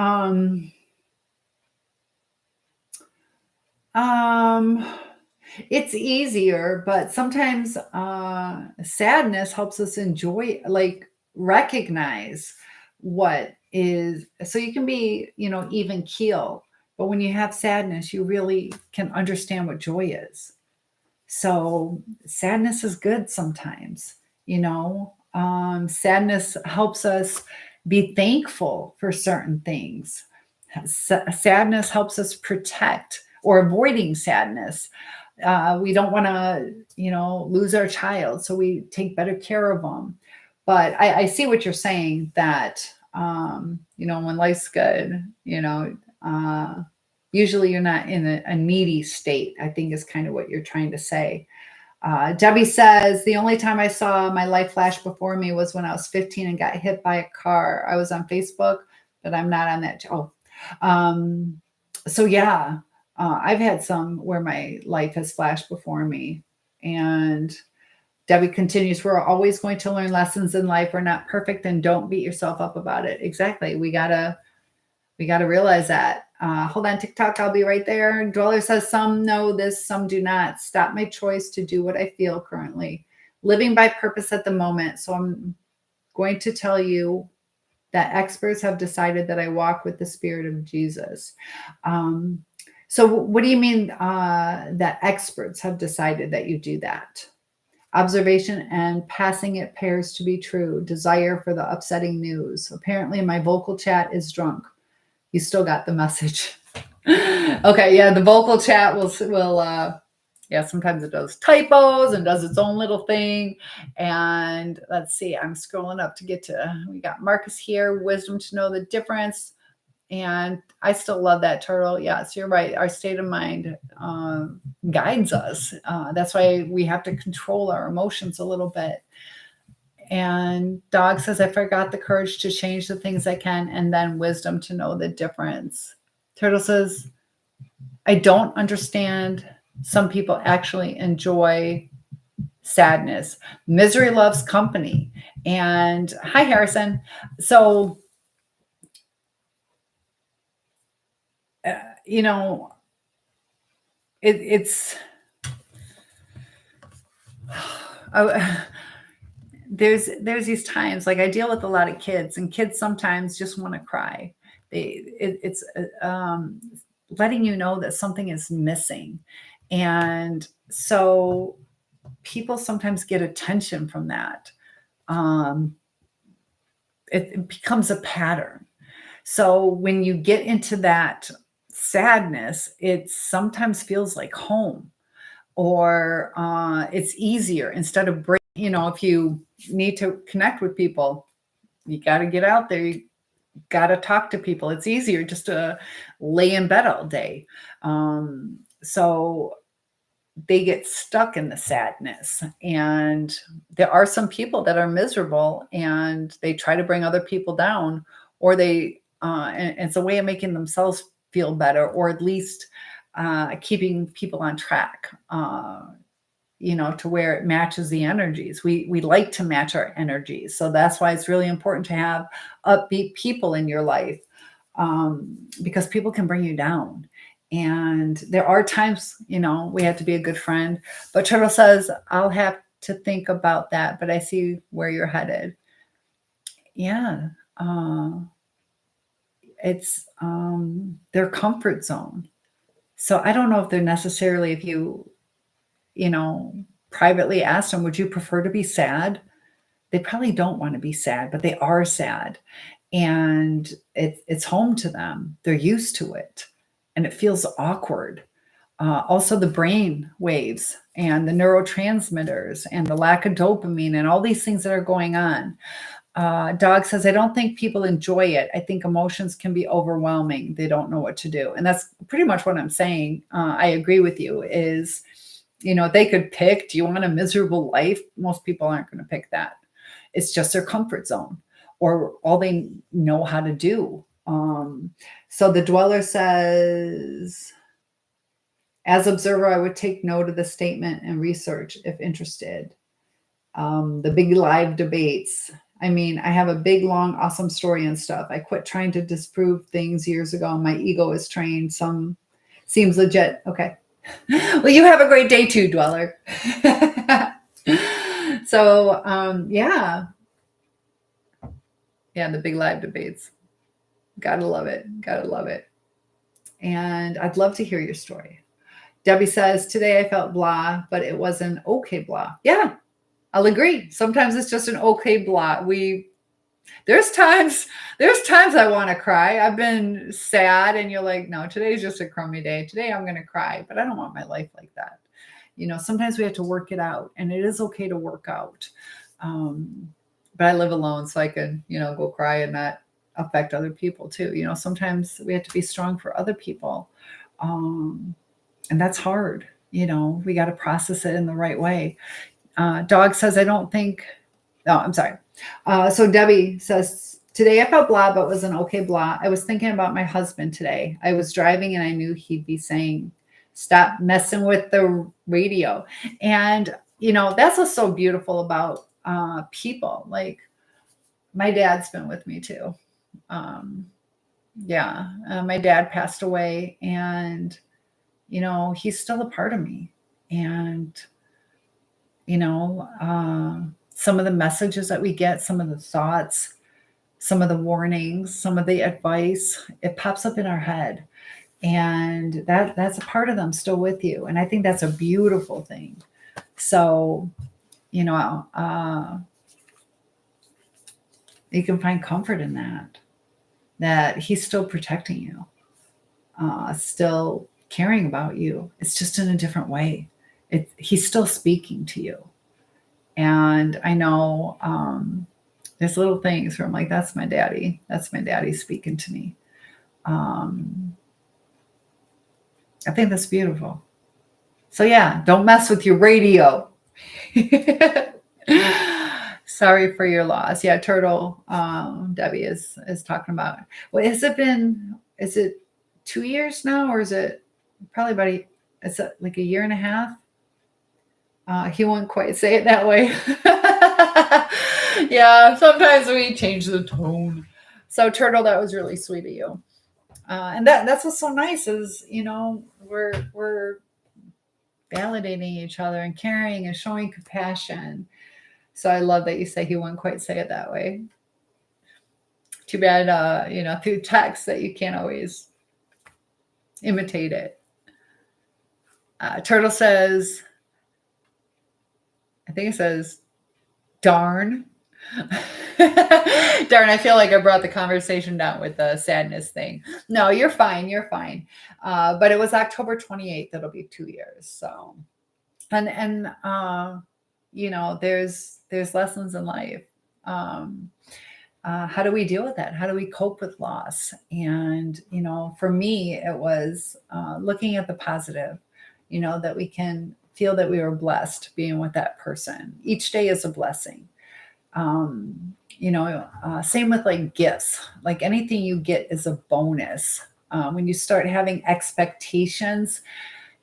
it's easier, but sometimes sadness helps us enjoy, like recognize what is, so you can be, even keel. But when you have sadness, you really can understand what joy is. So sadness is good sometimes, sadness helps us be thankful for certain things. Sadness helps us protect, or avoiding sadness. We don't want to, lose our child. So we take better care of them. But I see what you're saying, that, when life's good, usually you're not in a needy state, I think is kind of what you're trying to say. Debbie says, the only time I saw my life flash before me was when I was 15 and got hit by a car. I was on Facebook, but I'm not on that. So yeah, I've had some where my life has flashed before me. And Debbie continues, we're always going to learn lessons in life. We're not perfect, and don't beat yourself up about it. Exactly. We gotta realize that. Hold on, TikTok, I'll be right there. Dweller says, some know this, some do not. Stop my choice to do what I feel currently. Living by purpose at the moment. So I'm going to tell you that experts have decided that I walk with the Spirit of Jesus. So what do you mean that experts have decided that you do that? Observation and passing it pairs to be true. Desire for the upsetting news. Apparently my vocal chat is drunk. You still got the message. Okay, yeah, the vocal chat will sometimes it does typos and does its own little thing. And let's see, I'm scrolling up to get to, we got Marcus here, wisdom to know the difference. And I still love that, Turtle. Yes, you're right. Our state of mind guides us. That's why we have to control our emotions a little bit. And Dog says, I forgot the courage to change the things I can, and then wisdom to know the difference. Turtle says, I don't understand. Some people actually enjoy sadness. Misery loves company. And hi, Harrison. So, it's there's these times, like I deal with a lot of kids, and kids sometimes just want to cry. It's letting you know that something is missing. And so people sometimes get attention from that. It becomes a pattern. So when you get into that sadness, it sometimes feels like home, or it's easier instead of if you need to connect with people, you got to get out there. You got to talk to people. It's easier just to lay in bed all day. So they get stuck in the sadness. And there are some people that are miserable and they try to bring other people down, or and it's a way of making themselves feel better, or at least keeping people on track. To where it matches the energies. We like to match our energies. So that's why it's really important to have upbeat people in your life, because people can bring you down. And there are times, we have to be a good friend. But Turtle says, I'll have to think about that, but I see where you're headed. Yeah. It's their comfort zone. So I don't know if they're necessarily, if privately ask them, would you prefer to be sad? They probably don't want to be sad, but they are sad. And it's home to them. They're used to it. And it feels awkward. Also, the brain waves and the neurotransmitters and the lack of dopamine and all these things that are going on. Dog says, I don't think people enjoy it. I think emotions can be overwhelming. They don't know what to do. And that's pretty much what I'm saying. I agree with you is, they could pick, do you want a miserable life? Most people aren't going to pick that. It's just their comfort zone or all they know how to do. So the dweller says, as observer, I would take note of the statement and research if interested. The big live debates. I mean, I have a big, long, awesome story and stuff. I quit trying to disprove things years ago. My ego is trained. Some seems legit. Okay. Well, you have a great day too, dweller. So, yeah. Yeah, the big live debates. Gotta love it. Gotta love it. And I'd love to hear your story. Debbie says, today I felt blah, but it was an okay blah. Yeah, I'll agree. Sometimes it's just an okay blah. There's times I want to cry. I've been sad and you're like, no, today's just a crummy day. Today I'm going to cry, but I don't want my life like that. Sometimes we have to work it out, and it is okay to work out. But I live alone, so I can, go cry and not affect other people too. Sometimes we have to be strong for other people. And that's hard. We got to process it in the right way. Dog says, I don't think, oh, I'm sorry. So Debbie says, today I felt blah, but was an okay blah. I was thinking about my husband today. I was driving and I knew he'd be saying, stop messing with the radio. And, that's what's so beautiful about people. Like my dad's been with me too. My dad passed away and, he's still a part of me. And, some of the messages that we get, some of the thoughts, some of the warnings, some of the advice, it pops up in our head. And that's a part of them still with you. And I think that's a beautiful thing. So, you can find comfort in that he's still protecting you, still caring about you. It's just in a different way. He's still speaking to you. And I know there's little things where I'm like, that's my daddy. That's my daddy speaking to me. I think that's beautiful. So yeah, don't mess with your radio. Sorry for your loss. Yeah, Turtle, Debbie is talking about. Well, is it 2 years now, or is it probably is it like a year and a half? He won't quite say it that way. Yeah, sometimes we change the tone. So Turtle, that was really sweet of you. And that's what's so nice is, we're validating each other and caring and showing compassion. So I love that you say he wouldn't quite say it that way. Too bad, through text that you can't always imitate it. Turtle says, I think it says, darn. Darn, I feel like I brought the conversation down with the sadness thing. No, you're fine. You're fine. But it was October 28th. It'll be 2 years. So, and there's lessons in life. How do we deal with that? How do we cope with loss? And, for me, it was looking at the positive, that we can feel that we were blessed being with that person. Each day is a blessing. Same with like gifts. Like anything you get is a bonus. When you start having expectations,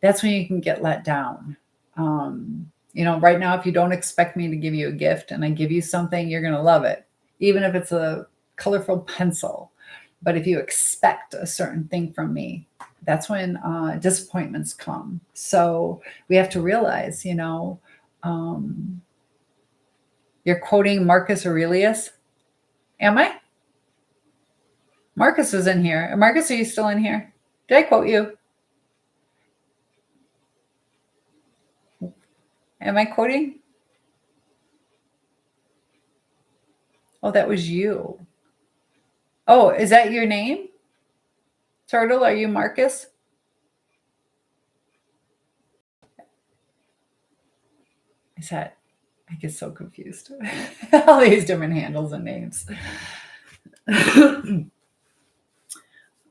that's when you can get let down. Right now, if you don't expect me to give you a gift and I give you something, you're going to love it, even if it's a colorful pencil. But if you expect a certain thing from me, that's when disappointments come. So we have to realize, you're quoting Marcus Aurelius. Am I? Marcus was in here. Marcus, are you still in here? Did I quote you? Am I quoting? Oh, that was you. Oh, is that your name? Turtle, are you Marcus? Is that? I get so confused. All these different handles and names.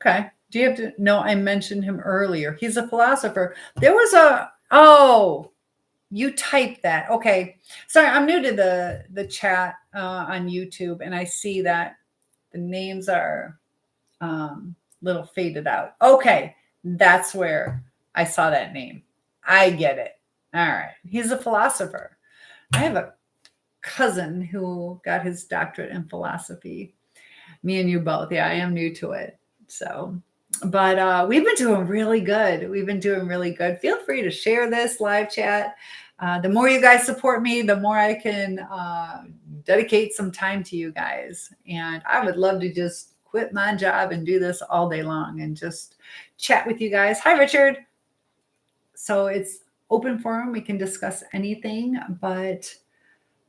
Okay. Do you have to? No, I mentioned him earlier. He's a philosopher. There was you typed that. Okay. Sorry, I'm new to the chat on YouTube, and I see that the names are little faded out. Okay. That's where I saw that name. I get it. All right. He's a philosopher. I have a cousin who got his doctorate in philosophy. Me and you both. Yeah, I am new to it. So, but we've been doing really good. Feel free to share this live chat. The more you guys support me, the more I can dedicate some time to you guys. And I would love to just quit my job and do this all day long and just chat with you guys. Hi, Richard. So it's open forum. We can discuss anything, but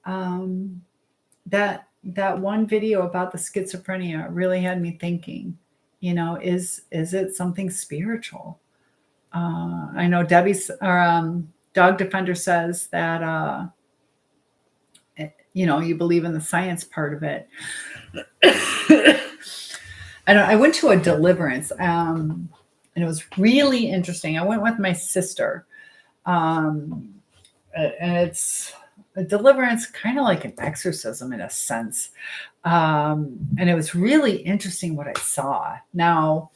that one video about the schizophrenia really had me thinking, is it something spiritual? I know Debbie's Dog Defender says that, you believe in the science part of it. I went to a deliverance, and it was really interesting. I went with my sister, and it's a deliverance, kind of like an exorcism in a sense. And it was really interesting what I saw. Now,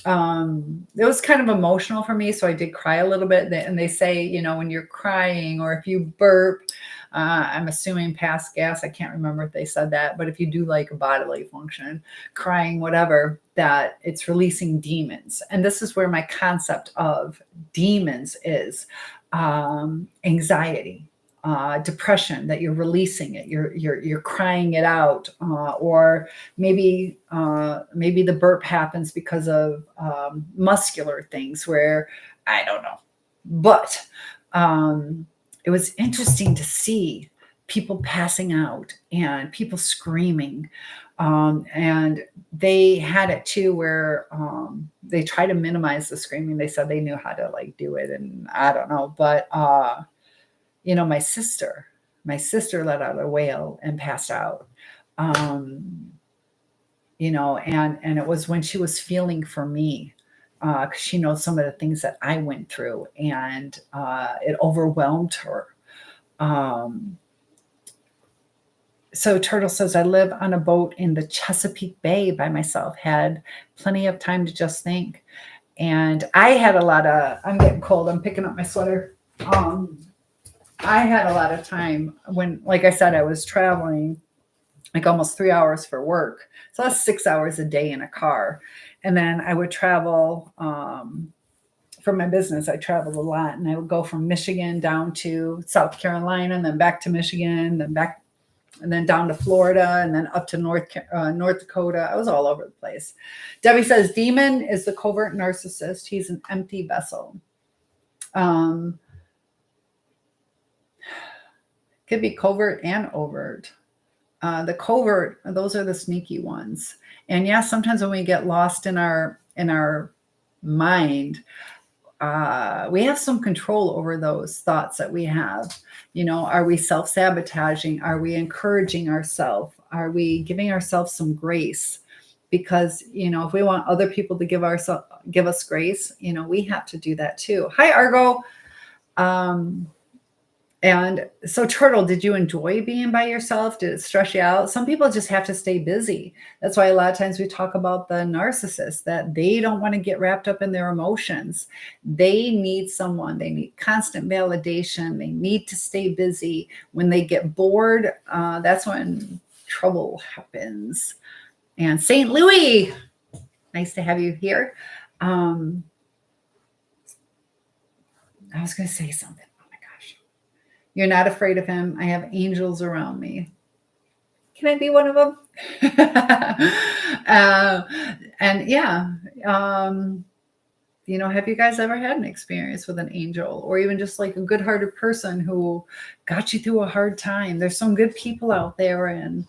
it was kind of emotional for me, so I did cry a little bit. And they say, when you're crying or if you burp, I'm assuming past gas, I can't remember if they said that, but if you do like a bodily function, crying, whatever, that it's releasing demons. And this is where my concept of demons is anxiety. Depression, that you're releasing it, you're crying it out, or maybe the burp happens because of muscular things where I don't know, but it was interesting to see people passing out and people screaming, and they had it too where they try to minimize the screaming. They said they knew how to like do it, and I don't know, but my sister let out a wail and passed out. And it was when she was feeling for me, because she knows some of the things that I went through, and it overwhelmed her. So Turtle says, I live on a boat in the Chesapeake Bay by myself, had plenty of time to just think. And I had I'm getting cold. I'm picking up my sweater. I had a lot of time when, like I said, I was traveling like almost 3 hours for work. So that's 6 hours a day in a car. And then I would travel for my business. I traveled a lot, and I would go from Michigan down to South Carolina, and then back to Michigan, then back, and then down to Florida, and then up to North Dakota. I was all over the place. Debbie says, demon is the covert narcissist. He's an empty vessel. Could be covert and overt. The covert, those are the sneaky ones. And yeah, sometimes when we get lost in our mind, we have some control over those thoughts that we have. Are we self-sabotaging? Are we encouraging ourselves? Are we giving ourselves some grace? Because, if we want other people to give us grace, we have to do that too. Hi, Argo. And so, Turtle, did you enjoy being by yourself? Did it stress you out? Some people just have to stay busy. That's why a lot of times we talk about the narcissist, that they don't want to get wrapped up in their emotions. They need someone, they need constant validation, they need to stay busy. When they get bored, that's when trouble happens. And St. Louis, nice to have you here. I was going to say something. Oh my gosh. You're not afraid of him. I have angels around me. Can I be one of them? And yeah, have you guys ever had an experience with an angel, or even just like a good-hearted person who got you through a hard time? There's some good people out there, and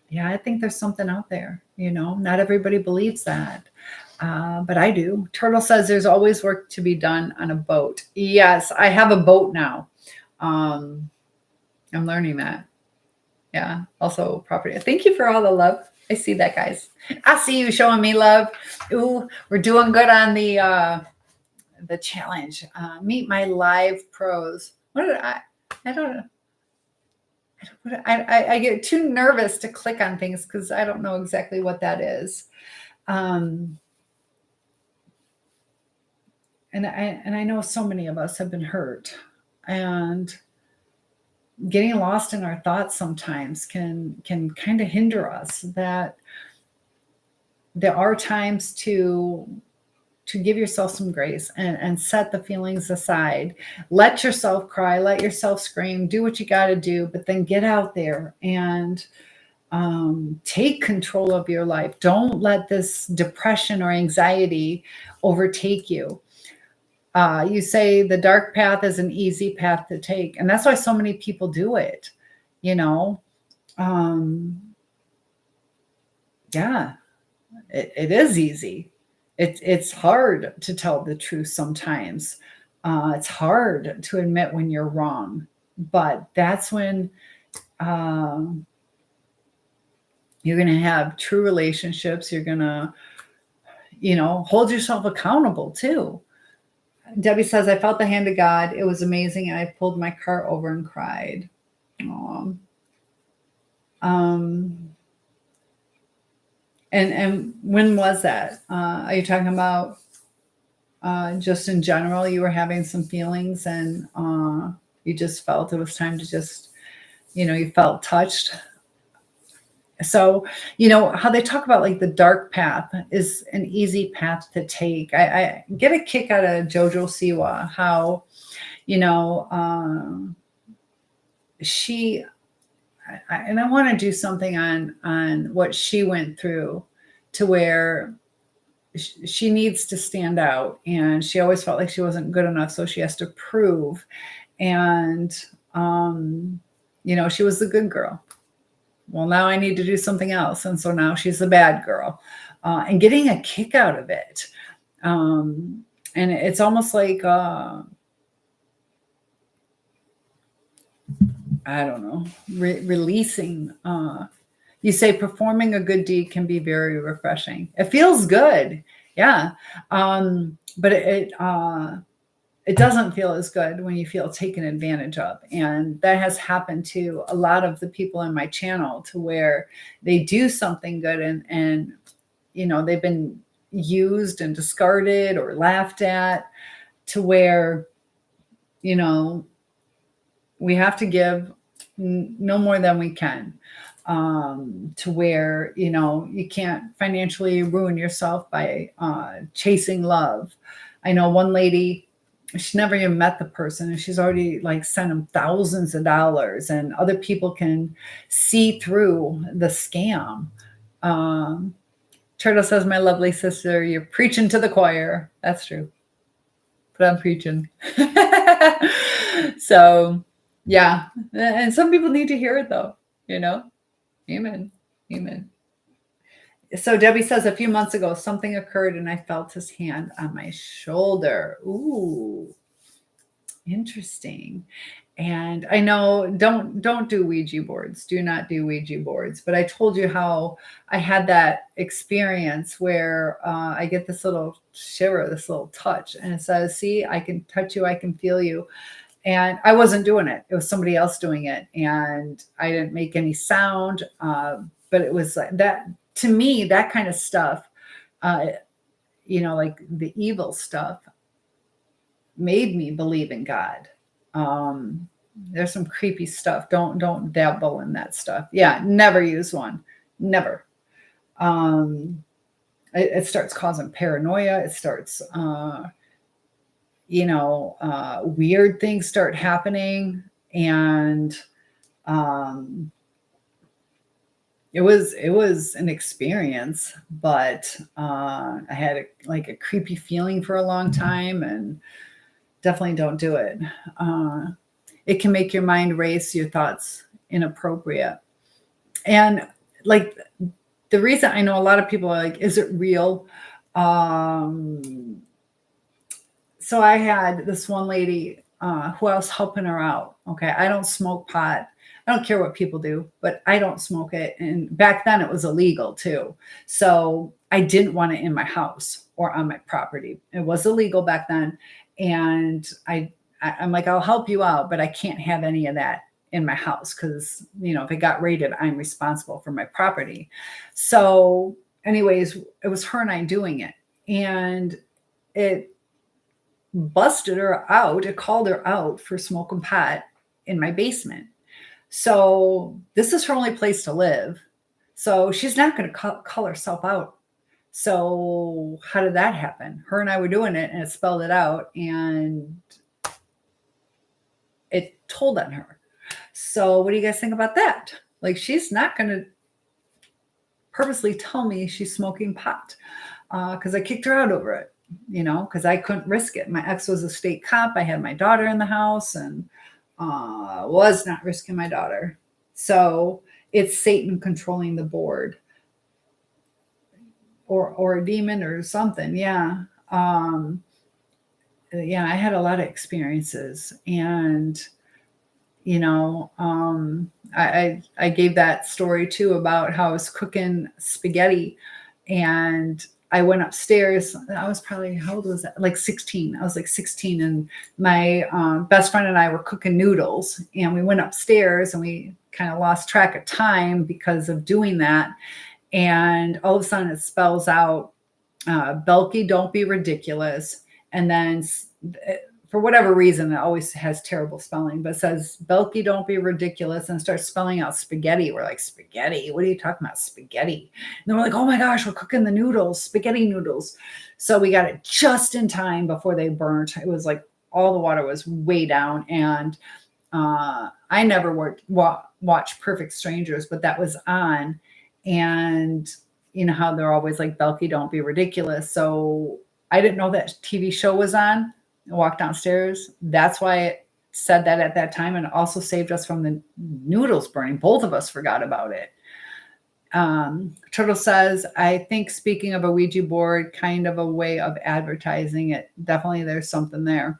yeah, I think there's something out there. Not everybody believes that. But I do. Turtle says there's always work to be done on a boat. Yes, I have a boat now. I'm learning that. Yeah. Also property. Thank you for all the love. I see that, guys. I see you showing me love. Ooh, we're doing good on the challenge. Meet my live pros. What did I don't know. I get too nervous to click on things because I don't know exactly what that is. And I know so many of us have been hurt, and getting lost in our thoughts sometimes can kind of hinder us. That there are times to give yourself some grace and set the feelings aside. Let yourself cry, let yourself scream, do what you got to do, but then get out there and take control of your life. Don't let this depression or anxiety overtake you. You say the dark path is an easy path to take. And that's why so many people do it, Yeah, it is easy. It's hard to tell the truth sometimes. It's hard to admit when you're wrong. But that's when you're going to have true relationships. You're going to, hold yourself accountable too. Debbie says, I felt the hand of God. It was amazing. And I pulled my car over and cried. And when was that? Are you talking about just in general, you were having some feelings and you just felt it was time to just, you felt touched? So, how they talk about like the dark path is an easy path to take. I get a kick out of Jojo Siwa, how, I want to do something on what she went through, to where she needs to stand out, and she always felt like she wasn't good enough, so she has to prove. And she was the good girl. Well, now I need to do something else, and so now she's the bad girl, and getting a kick out of it. And it's almost like I don't know, releasing. You say performing a good deed can be very refreshing. It feels good, yeah, but it doesn't feel as good when you feel taken advantage of. And that has happened to a lot of the people in my channel, to where they do something good and they've been used and discarded or laughed at, to where we have to give no more than we can, to where you can't financially ruin yourself by chasing love. I know one lady, she never even met the person, and she's already like sent them thousands of dollars, and other people can see through the scam. Turtle says, my lovely sister, you're preaching to the choir. That's true, but I'm preaching. So yeah, and some people need to hear it though, Amen. Amen. So Debbie says, a few months ago, something occurred and I felt his hand on my shoulder. Ooh, interesting. And I know don't do Ouija boards. Do not do Ouija boards. But I told you how I had that experience where I get this little shiver, this little touch, and it says, "See, I can touch you, I can feel you." And I wasn't doing it. It was somebody else doing it, and I didn't make any sound. But it was like that to me. That kind of stuff, uh, like the evil stuff, made me believe in God. There's some creepy stuff. Don't dabble in that stuff. Yeah, never use one. Never. Um, it starts causing paranoia. It starts, weird things start happening, and um, it was an experience. But I had a creepy feeling for a long time, and definitely don't do it. It can make your mind race, your thoughts inappropriate. And like the reason I know a lot of people are like, is it real? So I had this one lady who I was helping her out. Okay. I don't smoke pot. I don't care what people do, but I don't smoke it. And back then it was illegal too. So I didn't want it in my house or on my property. It was illegal back then. And I'm like, I'll help you out, but I can't have any of that in my house because, if it got raided, I'm responsible for my property. So, anyways, it was her and I doing it. And it busted her out. It called her out for smoking pot in my basement. So, this is her only place to live. So, she's not going to call herself out. So, how did that happen? Her and I were doing it and it spelled it out. And it told on her. So what do you guys think about that? Like, she's not going to purposely tell me she's smoking pot because I kicked her out over it, because I couldn't risk it. My ex was a state cop. I had my daughter in the house and was not risking my daughter. So it's Satan controlling the board or a demon or something. Yeah. Yeah, I had a lot of experiences, and I gave that story too about how I was cooking spaghetti, and I went upstairs. I was probably, how old was that? Like 16. I was like 16, and my best friend and I were cooking noodles, and we went upstairs, and we kind of lost track of time because of doing that. And all of a sudden, it spells out, "Belky, don't be ridiculous." And then for whatever reason, it always has terrible spelling, but it says, "Belky, don't be ridiculous," and starts spelling out spaghetti. We're like, spaghetti? What are you talking about, spaghetti? And then we're like, oh my gosh, we're cooking the noodles, spaghetti noodles. So we got it just in time before they burnt. It was like all the water was way down. And I never watched Perfect Strangers, but that was on. And you know how they're always like, "Belky, don't be ridiculous." So I didn't know that TV show was on. I walked downstairs. That's why it said that at that time, and it also saved us from the noodles burning. Both of us forgot about it. Turtle says, "I think speaking of a Ouija board, kind of a way of advertising it. Definitely there's something there."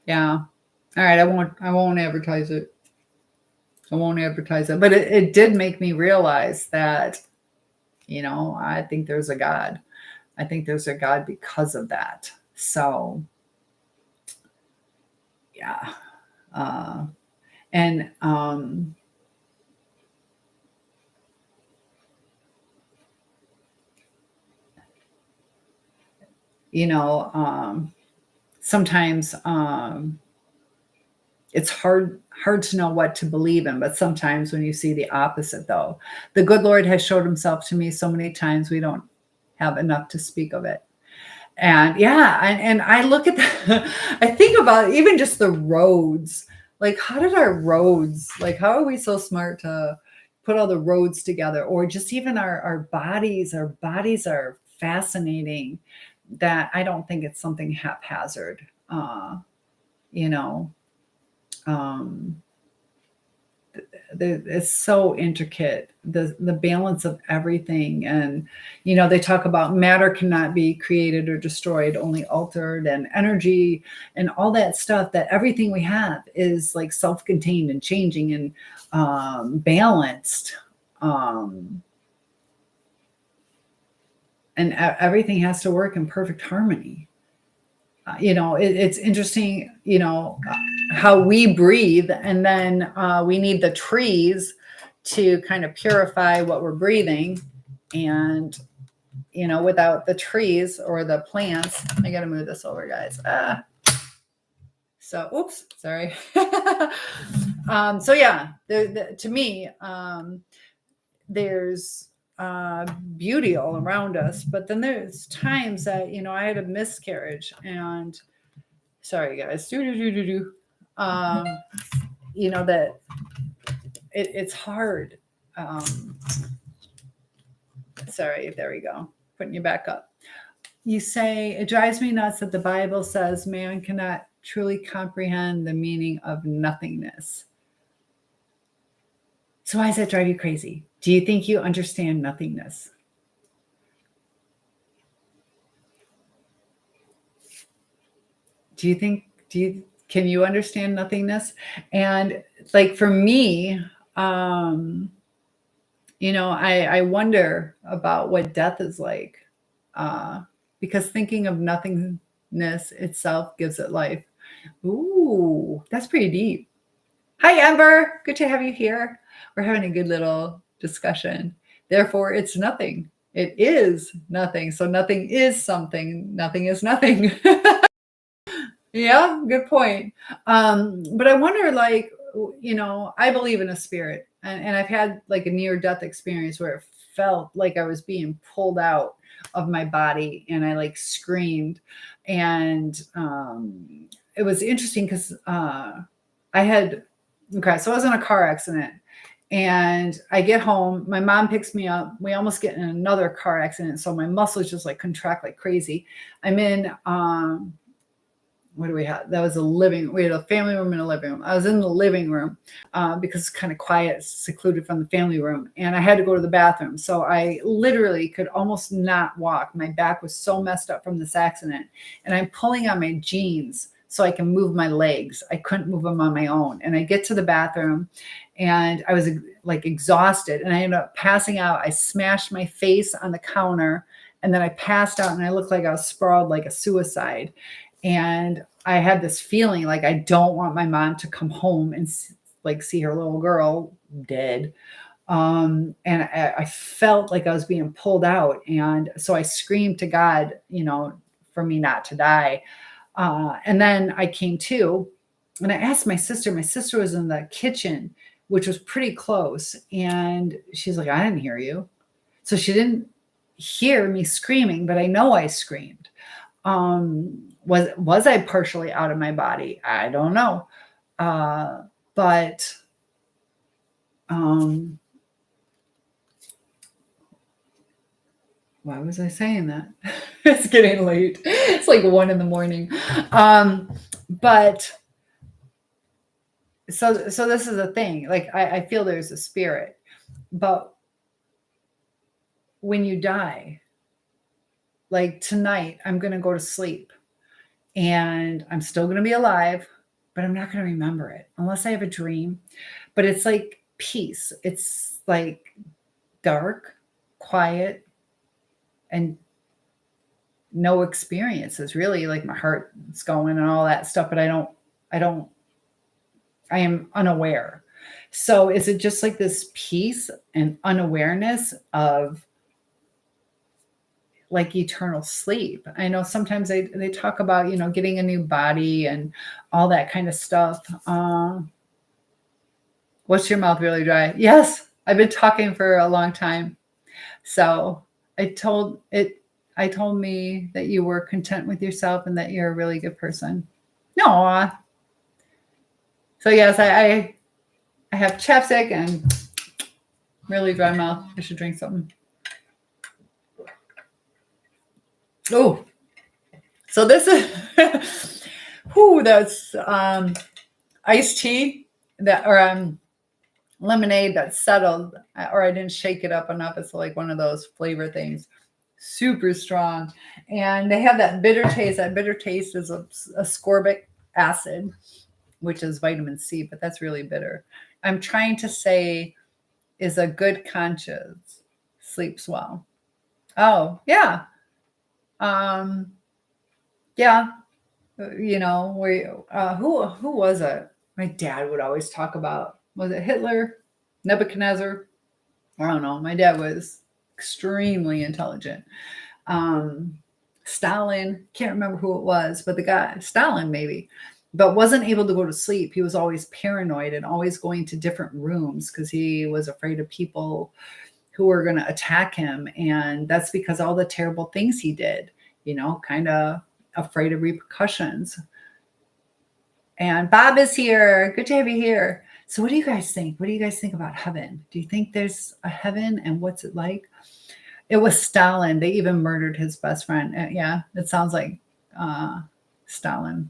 Yeah. All right. I won't advertise it. I won't advertise it. But it did make me realize that, I think there's a God. I think there's a God because of that. So, yeah. And sometimes it's hard to know what to believe in, but sometimes when you see the opposite, though, the good Lord has showed himself to me so many times we don't have enough to speak of it. And yeah, and I look at I think about even just the roads. Like, how did our roads, like, how are we so smart to put all the roads together? Or just even our bodies. Our bodies are fascinating, that I don't think it's something haphazard. You know, um, it's so intricate, the balance of everything. And they talk about matter cannot be created or destroyed, only altered, and energy and all that stuff, that everything we have is like self-contained and changing and balanced. And everything has to work in perfect harmony. It's interesting, how we breathe, and then we need the trees to kind of purify what we're breathing. And, without the trees or the plants, I got to move this over, guys. So, oops, sorry. So yeah, to me, there's beauty all around us, but then there's times that I had a miscarriage, and sorry guys, that it's hard. Sorry, there we go, putting you back up. You say, it drives me nuts that the Bible says man cannot truly comprehend the meaning of nothingness. So why does that drive you crazy? Do you think you understand nothingness? Can you understand nothingness? And like for me, I wonder about what death is like, because thinking of nothingness itself gives it life. Ooh, that's pretty deep. Hi, Amber. Good to have you here. We're having a good little discussion. Therefore, it's nothing. It is nothing. So nothing is something. Nothing is nothing. Yeah, good point. But I wonder, like, I believe in a spirit, and I've had like a near-death experience where it felt like I was being pulled out of my body, and I like screamed. And it was interesting because so I was in a car accident, and I get home. My mom picks me up. We almost get in another car accident, so my muscles just like contract like crazy. I'm in what do we have? That was we had a family room and a living room. I was in the living room because it's kind of quiet, secluded from the family room. And I had to go to the bathroom. So I literally could almost not walk. My back was so messed up from this accident. And I'm pulling on my jeans so I can move my legs. I couldn't move them on my own. And I get to the bathroom, and I was like exhausted, and I ended up passing out. I smashed my face on the counter, and then I passed out, and I looked like I was sprawled like a suicide. And I had this feeling like I don't want my mom to come home and like see her little girl dead. And I felt like I was being pulled out. And so I screamed to God, for me not to die. And then I came to, and I asked my sister. My sister was in the kitchen, which was pretty close. And she's like, I didn't hear you. So she didn't hear me screaming, but I know I screamed. Was I partially out of my body? I don't know. But why was I saying that? It's getting late. It's like 1 a.m. But so this is a thing. Like I feel there's a spirit, but when you die, like tonight, I'm going to go to sleep, and I'm still going to be alive, but I'm not going to remember it unless I have a dream. But it's like peace. It's like dark, quiet, and no experiences really. Like my heart's going and all that stuff, but I am unaware. So is it just like this peace and unawareness of like eternal sleep? I know sometimes they talk about, getting a new body and all that kind of stuff. What's your mouth really dry? Yes, I've been talking for a long time. So I told me that you were content with yourself and that you're a really good person. No. So yes, I have chapstick and really dry mouth. I should drink something. Oh, so this is, that's iced tea or lemonade that's settled, or I didn't shake it up enough. It's like one of those flavor things, super strong. And they have that bitter taste. That bitter taste is ascorbic acid, which is vitamin C, but that's really bitter. I'm trying to say, is a good conscience sleeps well. Oh, yeah. Um, yeah. Who was it? My dad would always talk about, was it Hitler? Nebuchadnezzar? I don't know. My dad was extremely intelligent. Um, Stalin, can't remember who it was, but the guy, Stalin maybe, but wasn't able to go to sleep. He was always paranoid and always going to different rooms because he was afraid of people who were going to attack him. And that's because all the terrible things he did, kind of afraid of repercussions. And Bob is here. Good to have you here. So, what do you guys think? What do you guys think about heaven? Do you think there's a heaven, and what's it like? It was Stalin. They even murdered his best friend. Yeah, it sounds like Stalin.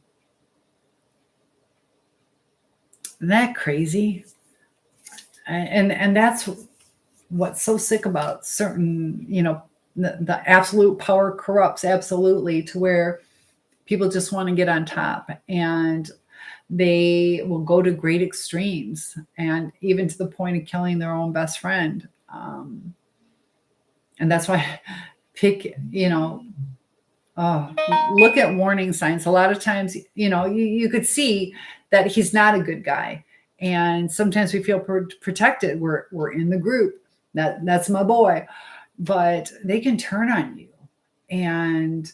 Isn't that crazy? And that's what's so sick about certain, the absolute power corrupts absolutely, to where people just want to get on top, and they will go to great extremes, and even to the point of killing their own best friend. And that's why look at warning signs. A lot of times, you could see that he's not a good guy. And sometimes we feel protected. We're in the group. That's my boy. But they can turn on you. And,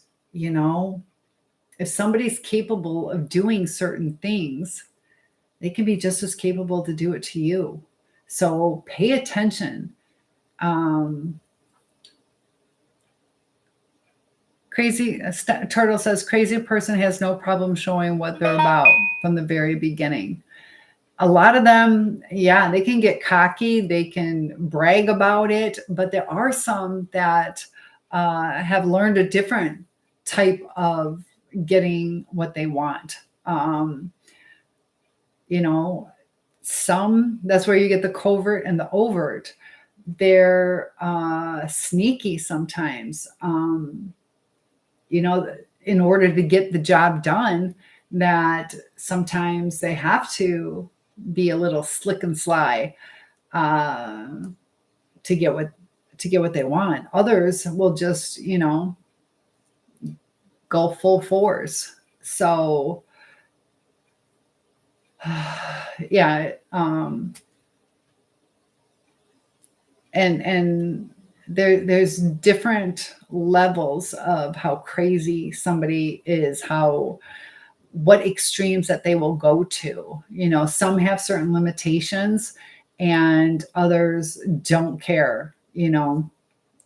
if somebody's capable of doing certain things, they can be just as capable to do it to you. So pay attention. Turtle says, crazy person has no problem showing what they're about from the very beginning. A lot of them, yeah, they can get cocky, they can brag about it, but there are some that have learned a different type of getting what they want. Some, that's where you get the covert and the overt. They're sneaky sometimes. In order to get the job done, that sometimes they have to be a little slick and sly to get what they want. Others will just, go full force. So, yeah, and there's different levels of how crazy somebody is, what extremes that they will go to. Some have certain limitations and others don't care, and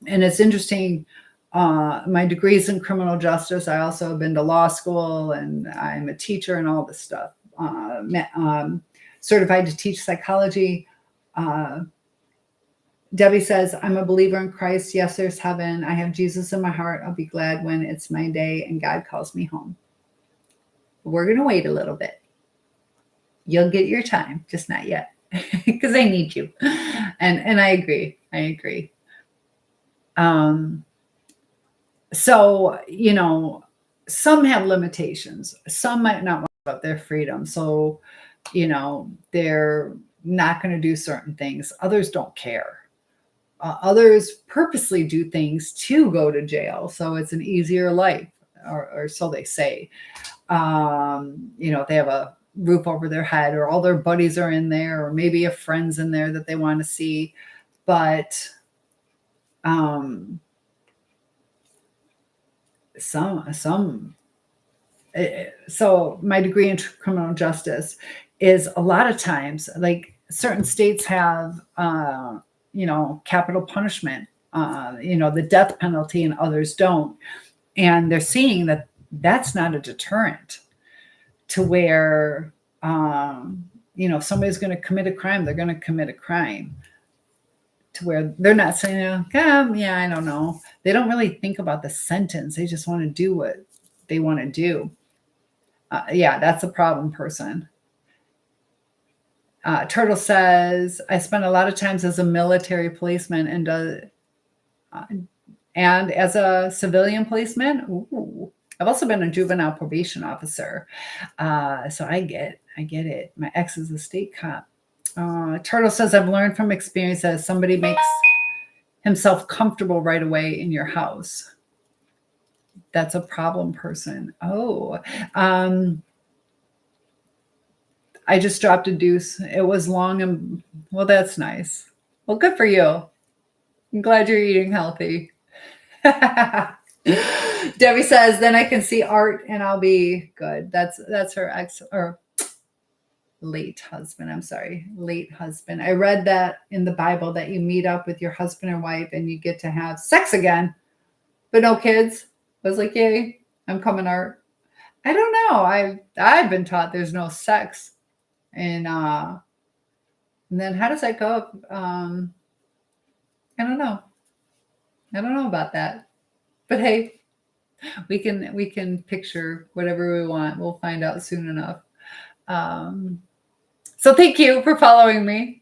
it's interesting. My degree's in criminal justice. I also have been to law school, and I'm a teacher and all this stuff. Certified to teach psychology. Debbie says, I'm a believer in Christ. Yes, there's heaven. I have Jesus in my heart. I'll be glad when it's my day and God calls me home. We're going to wait a little bit. You'll get your time, just not yet, because I need you. And I agree. So, some have limitations. Some might not want to give up their freedom. So, they're not going to do certain things. Others don't care. Others purposely do things to go to jail. So it's an easier life, or so they say. If they have a roof over their head, or all their buddies are in there, or maybe a friend's in there that they want to see. But so my degree in criminal justice is, a lot of times, like, certain states have capital punishment, the death penalty, and others don't. And they're seeing that that's not a deterrent, to where if somebody's going to commit a crime, they're going to commit a crime, to where they're not saying, yeah, I don't know. They don't really think about the sentence. They just want to do what they want to do. Yeah, that's a problem person. Turtle says, I spent a lot of times as a military policeman and as a civilian policeman. Ooh, I've also been a juvenile probation officer. So I get it. My ex is a state cop. Turtle says, I've learned from experience that somebody makes himself comfortable right away in your house. That's a problem person. Oh, I just dropped a deuce. It was long and well, that's nice. Well, good for you. I'm glad you're eating healthy. Debbie says, then I can see art and I'll be good. That's her ex or late husband. I'm sorry, late husband. I read that in the Bible that you meet up with your husband or wife and you get to have sex again, but no kids. I was like, yay, I'm coming art. I don't know. I've been taught there's no sex. And then how does that go? I don't know. I don't know about that. But hey, we can picture whatever we want. We'll find out soon enough. So thank you for following me.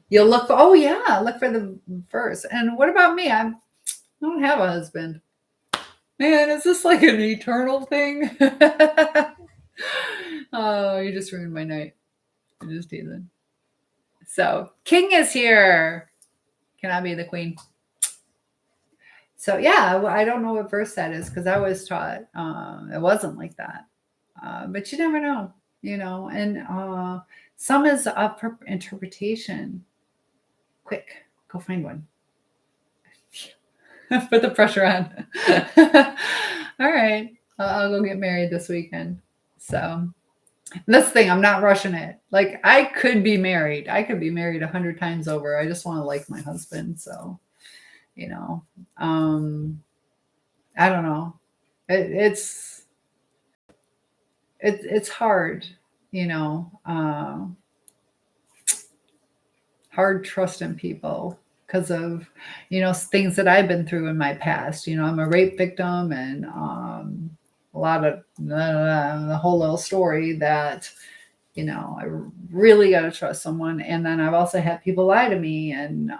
You'll look. Oh yeah, look for the verse. And what about me? I don't have a husband. Man, is this like an eternal thing? Oh, you just ruined my night. I'm just teasing. So King is here. Can I be the queen? So yeah, well, I don't know what verse that is because I was taught it wasn't like that. But you never know, and some is up for interpretation. Quick, go find one. Put the pressure on. All right, I'll go get married this weekend. So this thing, I'm not rushing it. Like I could be married. I could be married 100 times over. I just want to like my husband. So, I don't know. It's hard, hard trusting people because of, things that I've been through in my past. I'm a rape victim and a lot of the whole little story that, I really got to trust someone. And then I've also had people lie to me and,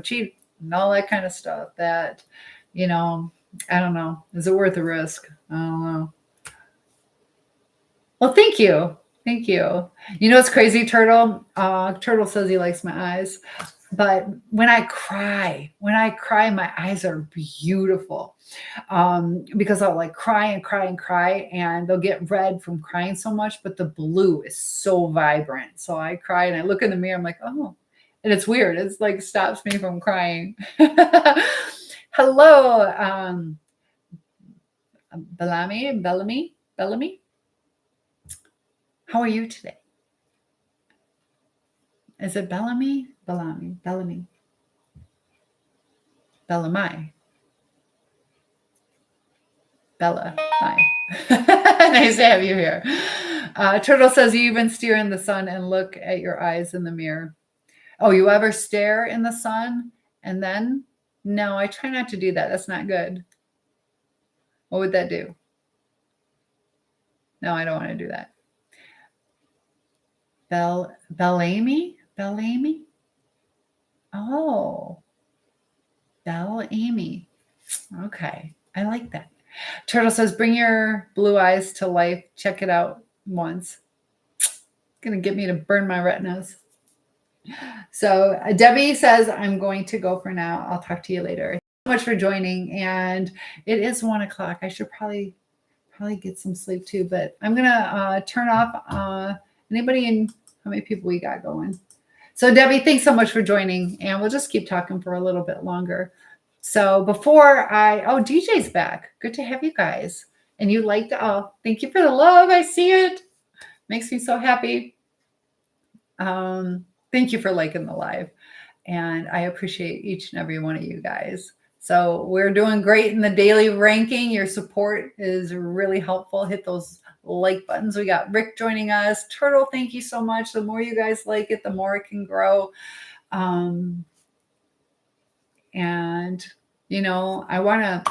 cheat and all that kind of stuff that, I don't know. Is it worth the risk? I don't know. Well, thank you. Thank you. It's crazy, Turtle. Turtle says he likes my eyes. But when I cry, my eyes are beautiful because I'll like cry and cry and cry, and they'll get red from crying so much, but the blue is so vibrant. So I cry and I look in the mirror, I'm like, oh, and it's weird. It's like stops me from crying. Hello, Bellamy. How are you today? Is it Bellamy? Bellamy. Bellamy. Bella. Hi. Nice to have you here. Turtle says you even stare in the sun and look at your eyes in the mirror. Oh, you ever stare in the sun and then? No, I try not to do that. That's not good. What would that do? No, I don't want to do that. Bellamy? Oh, Bellamy. Okay, I like that. Turtle says, bring your blue eyes to life. Check it out once. Gonna get me to burn my retinas. So Debbie says, I'm going to go for now. I'll talk to you later. Thank you so much for joining. And it is 1:00. I should probably get some sleep too, but I'm gonna turn off anybody in. How many people we got going? So Debbie, thanks so much for joining, and we'll just keep talking for a little bit longer. So DJ's back. Good to have you guys. And you liked, thank you for the love. I see it. Makes me so happy. Thank you for liking the live. And I appreciate each and every one of you guys. So we're doing great in the daily ranking. Your support is really helpful. Hit those like buttons. We got Rick joining us. Turtle, thank you so much. The more you guys like it, the more it can grow. And, I want to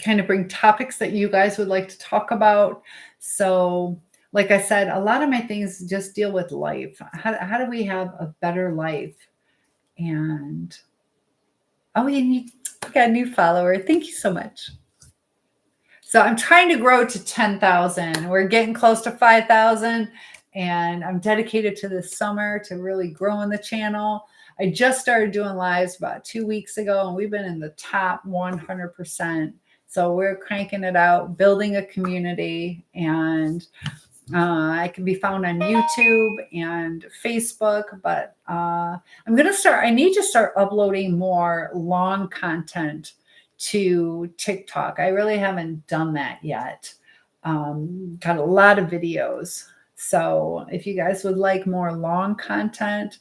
kind of bring topics that you guys would like to talk about. So like I said, a lot of my things just deal with life. How do we have a better life? And oh, you got a new follower. Thank you so much. So I'm trying to grow to 10,000. We're getting close to 5,000, and I'm dedicated to this summer to really growing the channel. I just started doing lives about 2 weeks ago, and we've been in the top 100%. So we're cranking it out, building a community, and I can be found on YouTube and Facebook, but I need to start uploading more long content to TikTok. I really haven't done that yet. Got a lot of videos. So if you guys would like more long content,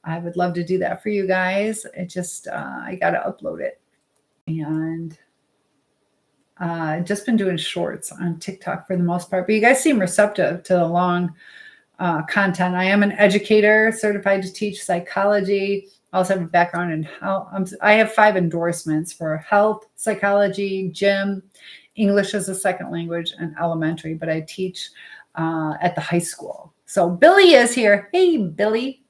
I would love to do that for you guys. It just, I got to upload it. And just been doing shorts on TikTok for the most part, but you guys seem receptive to the long content. I am an educator, certified to teach psychology. I also have a background in health. I have 5 endorsements for health, psychology, gym, English as a second language, and elementary, but I teach at the high school. So Billy is here. Hey, Billy.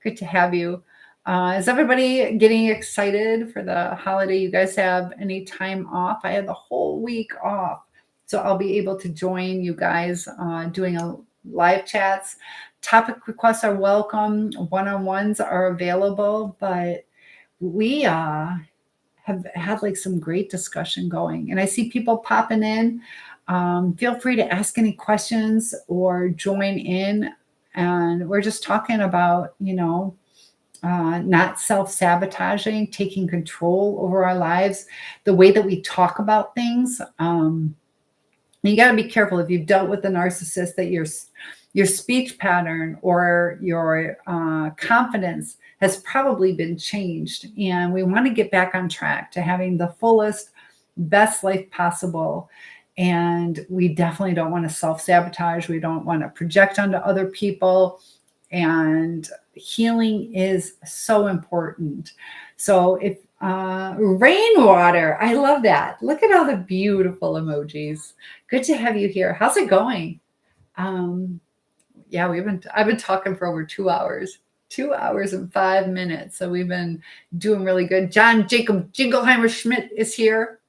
Good to have you. Is everybody getting excited for the holiday? You guys have any time off? I had the whole week off. So I'll be able to join you guys doing a live chats. Topic requests are welcome. One-on-ones are available, but we have had like some great discussion going. And I see people popping in. Feel free to ask any questions or join in. And we're just talking about, not self-sabotaging, taking control over our lives, the way that we talk about things. You got to be careful if you've dealt with the narcissist that your speech pattern or your confidence has probably been changed. And we want to get back on track to having the fullest, best life possible. And we definitely don't want to self-sabotage. We don't want to project onto other people. And healing is so important. So if rainwater, I love that. Look at all the beautiful emojis. Good to have you here. How's it going? Yeah, I've been talking for over 2 hours. 2 hours and 5 minutes. So we've been doing really good. John Jacob Jingleheimer Schmidt is here.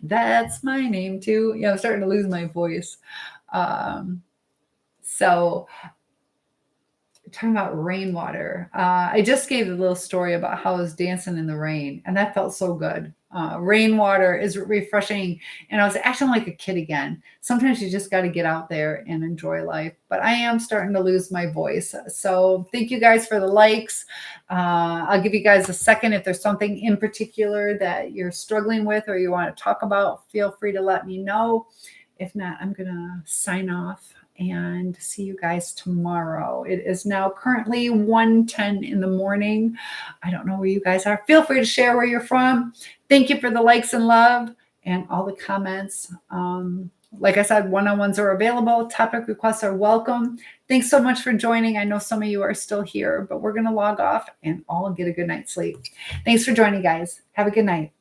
That's my name too. Yeah, I'm starting to lose my voice. So talking about rainwater. I just gave a little story about how I was dancing in the rain, and that felt so good. Rainwater is refreshing, and I was acting like a kid again. Sometimes you just got to get out there and enjoy life, but I am starting to lose my voice. So thank you guys for the likes. I'll give you guys a second. If there's something in particular that you're struggling with or you want to talk about, feel free to let me know. If not, I'm going to sign off and see you guys tomorrow. It is now currently 1:10 in the morning. I don't know where you guys are. Feel free to share where you're from. Thank you for the likes and love and all the comments. Like I said, one-on-ones are available. Topic requests are welcome. Thanks so much for joining. I know some of you are still here, but we're going to log off and all get a good night's sleep. Thanks for joining, guys. Have a good night.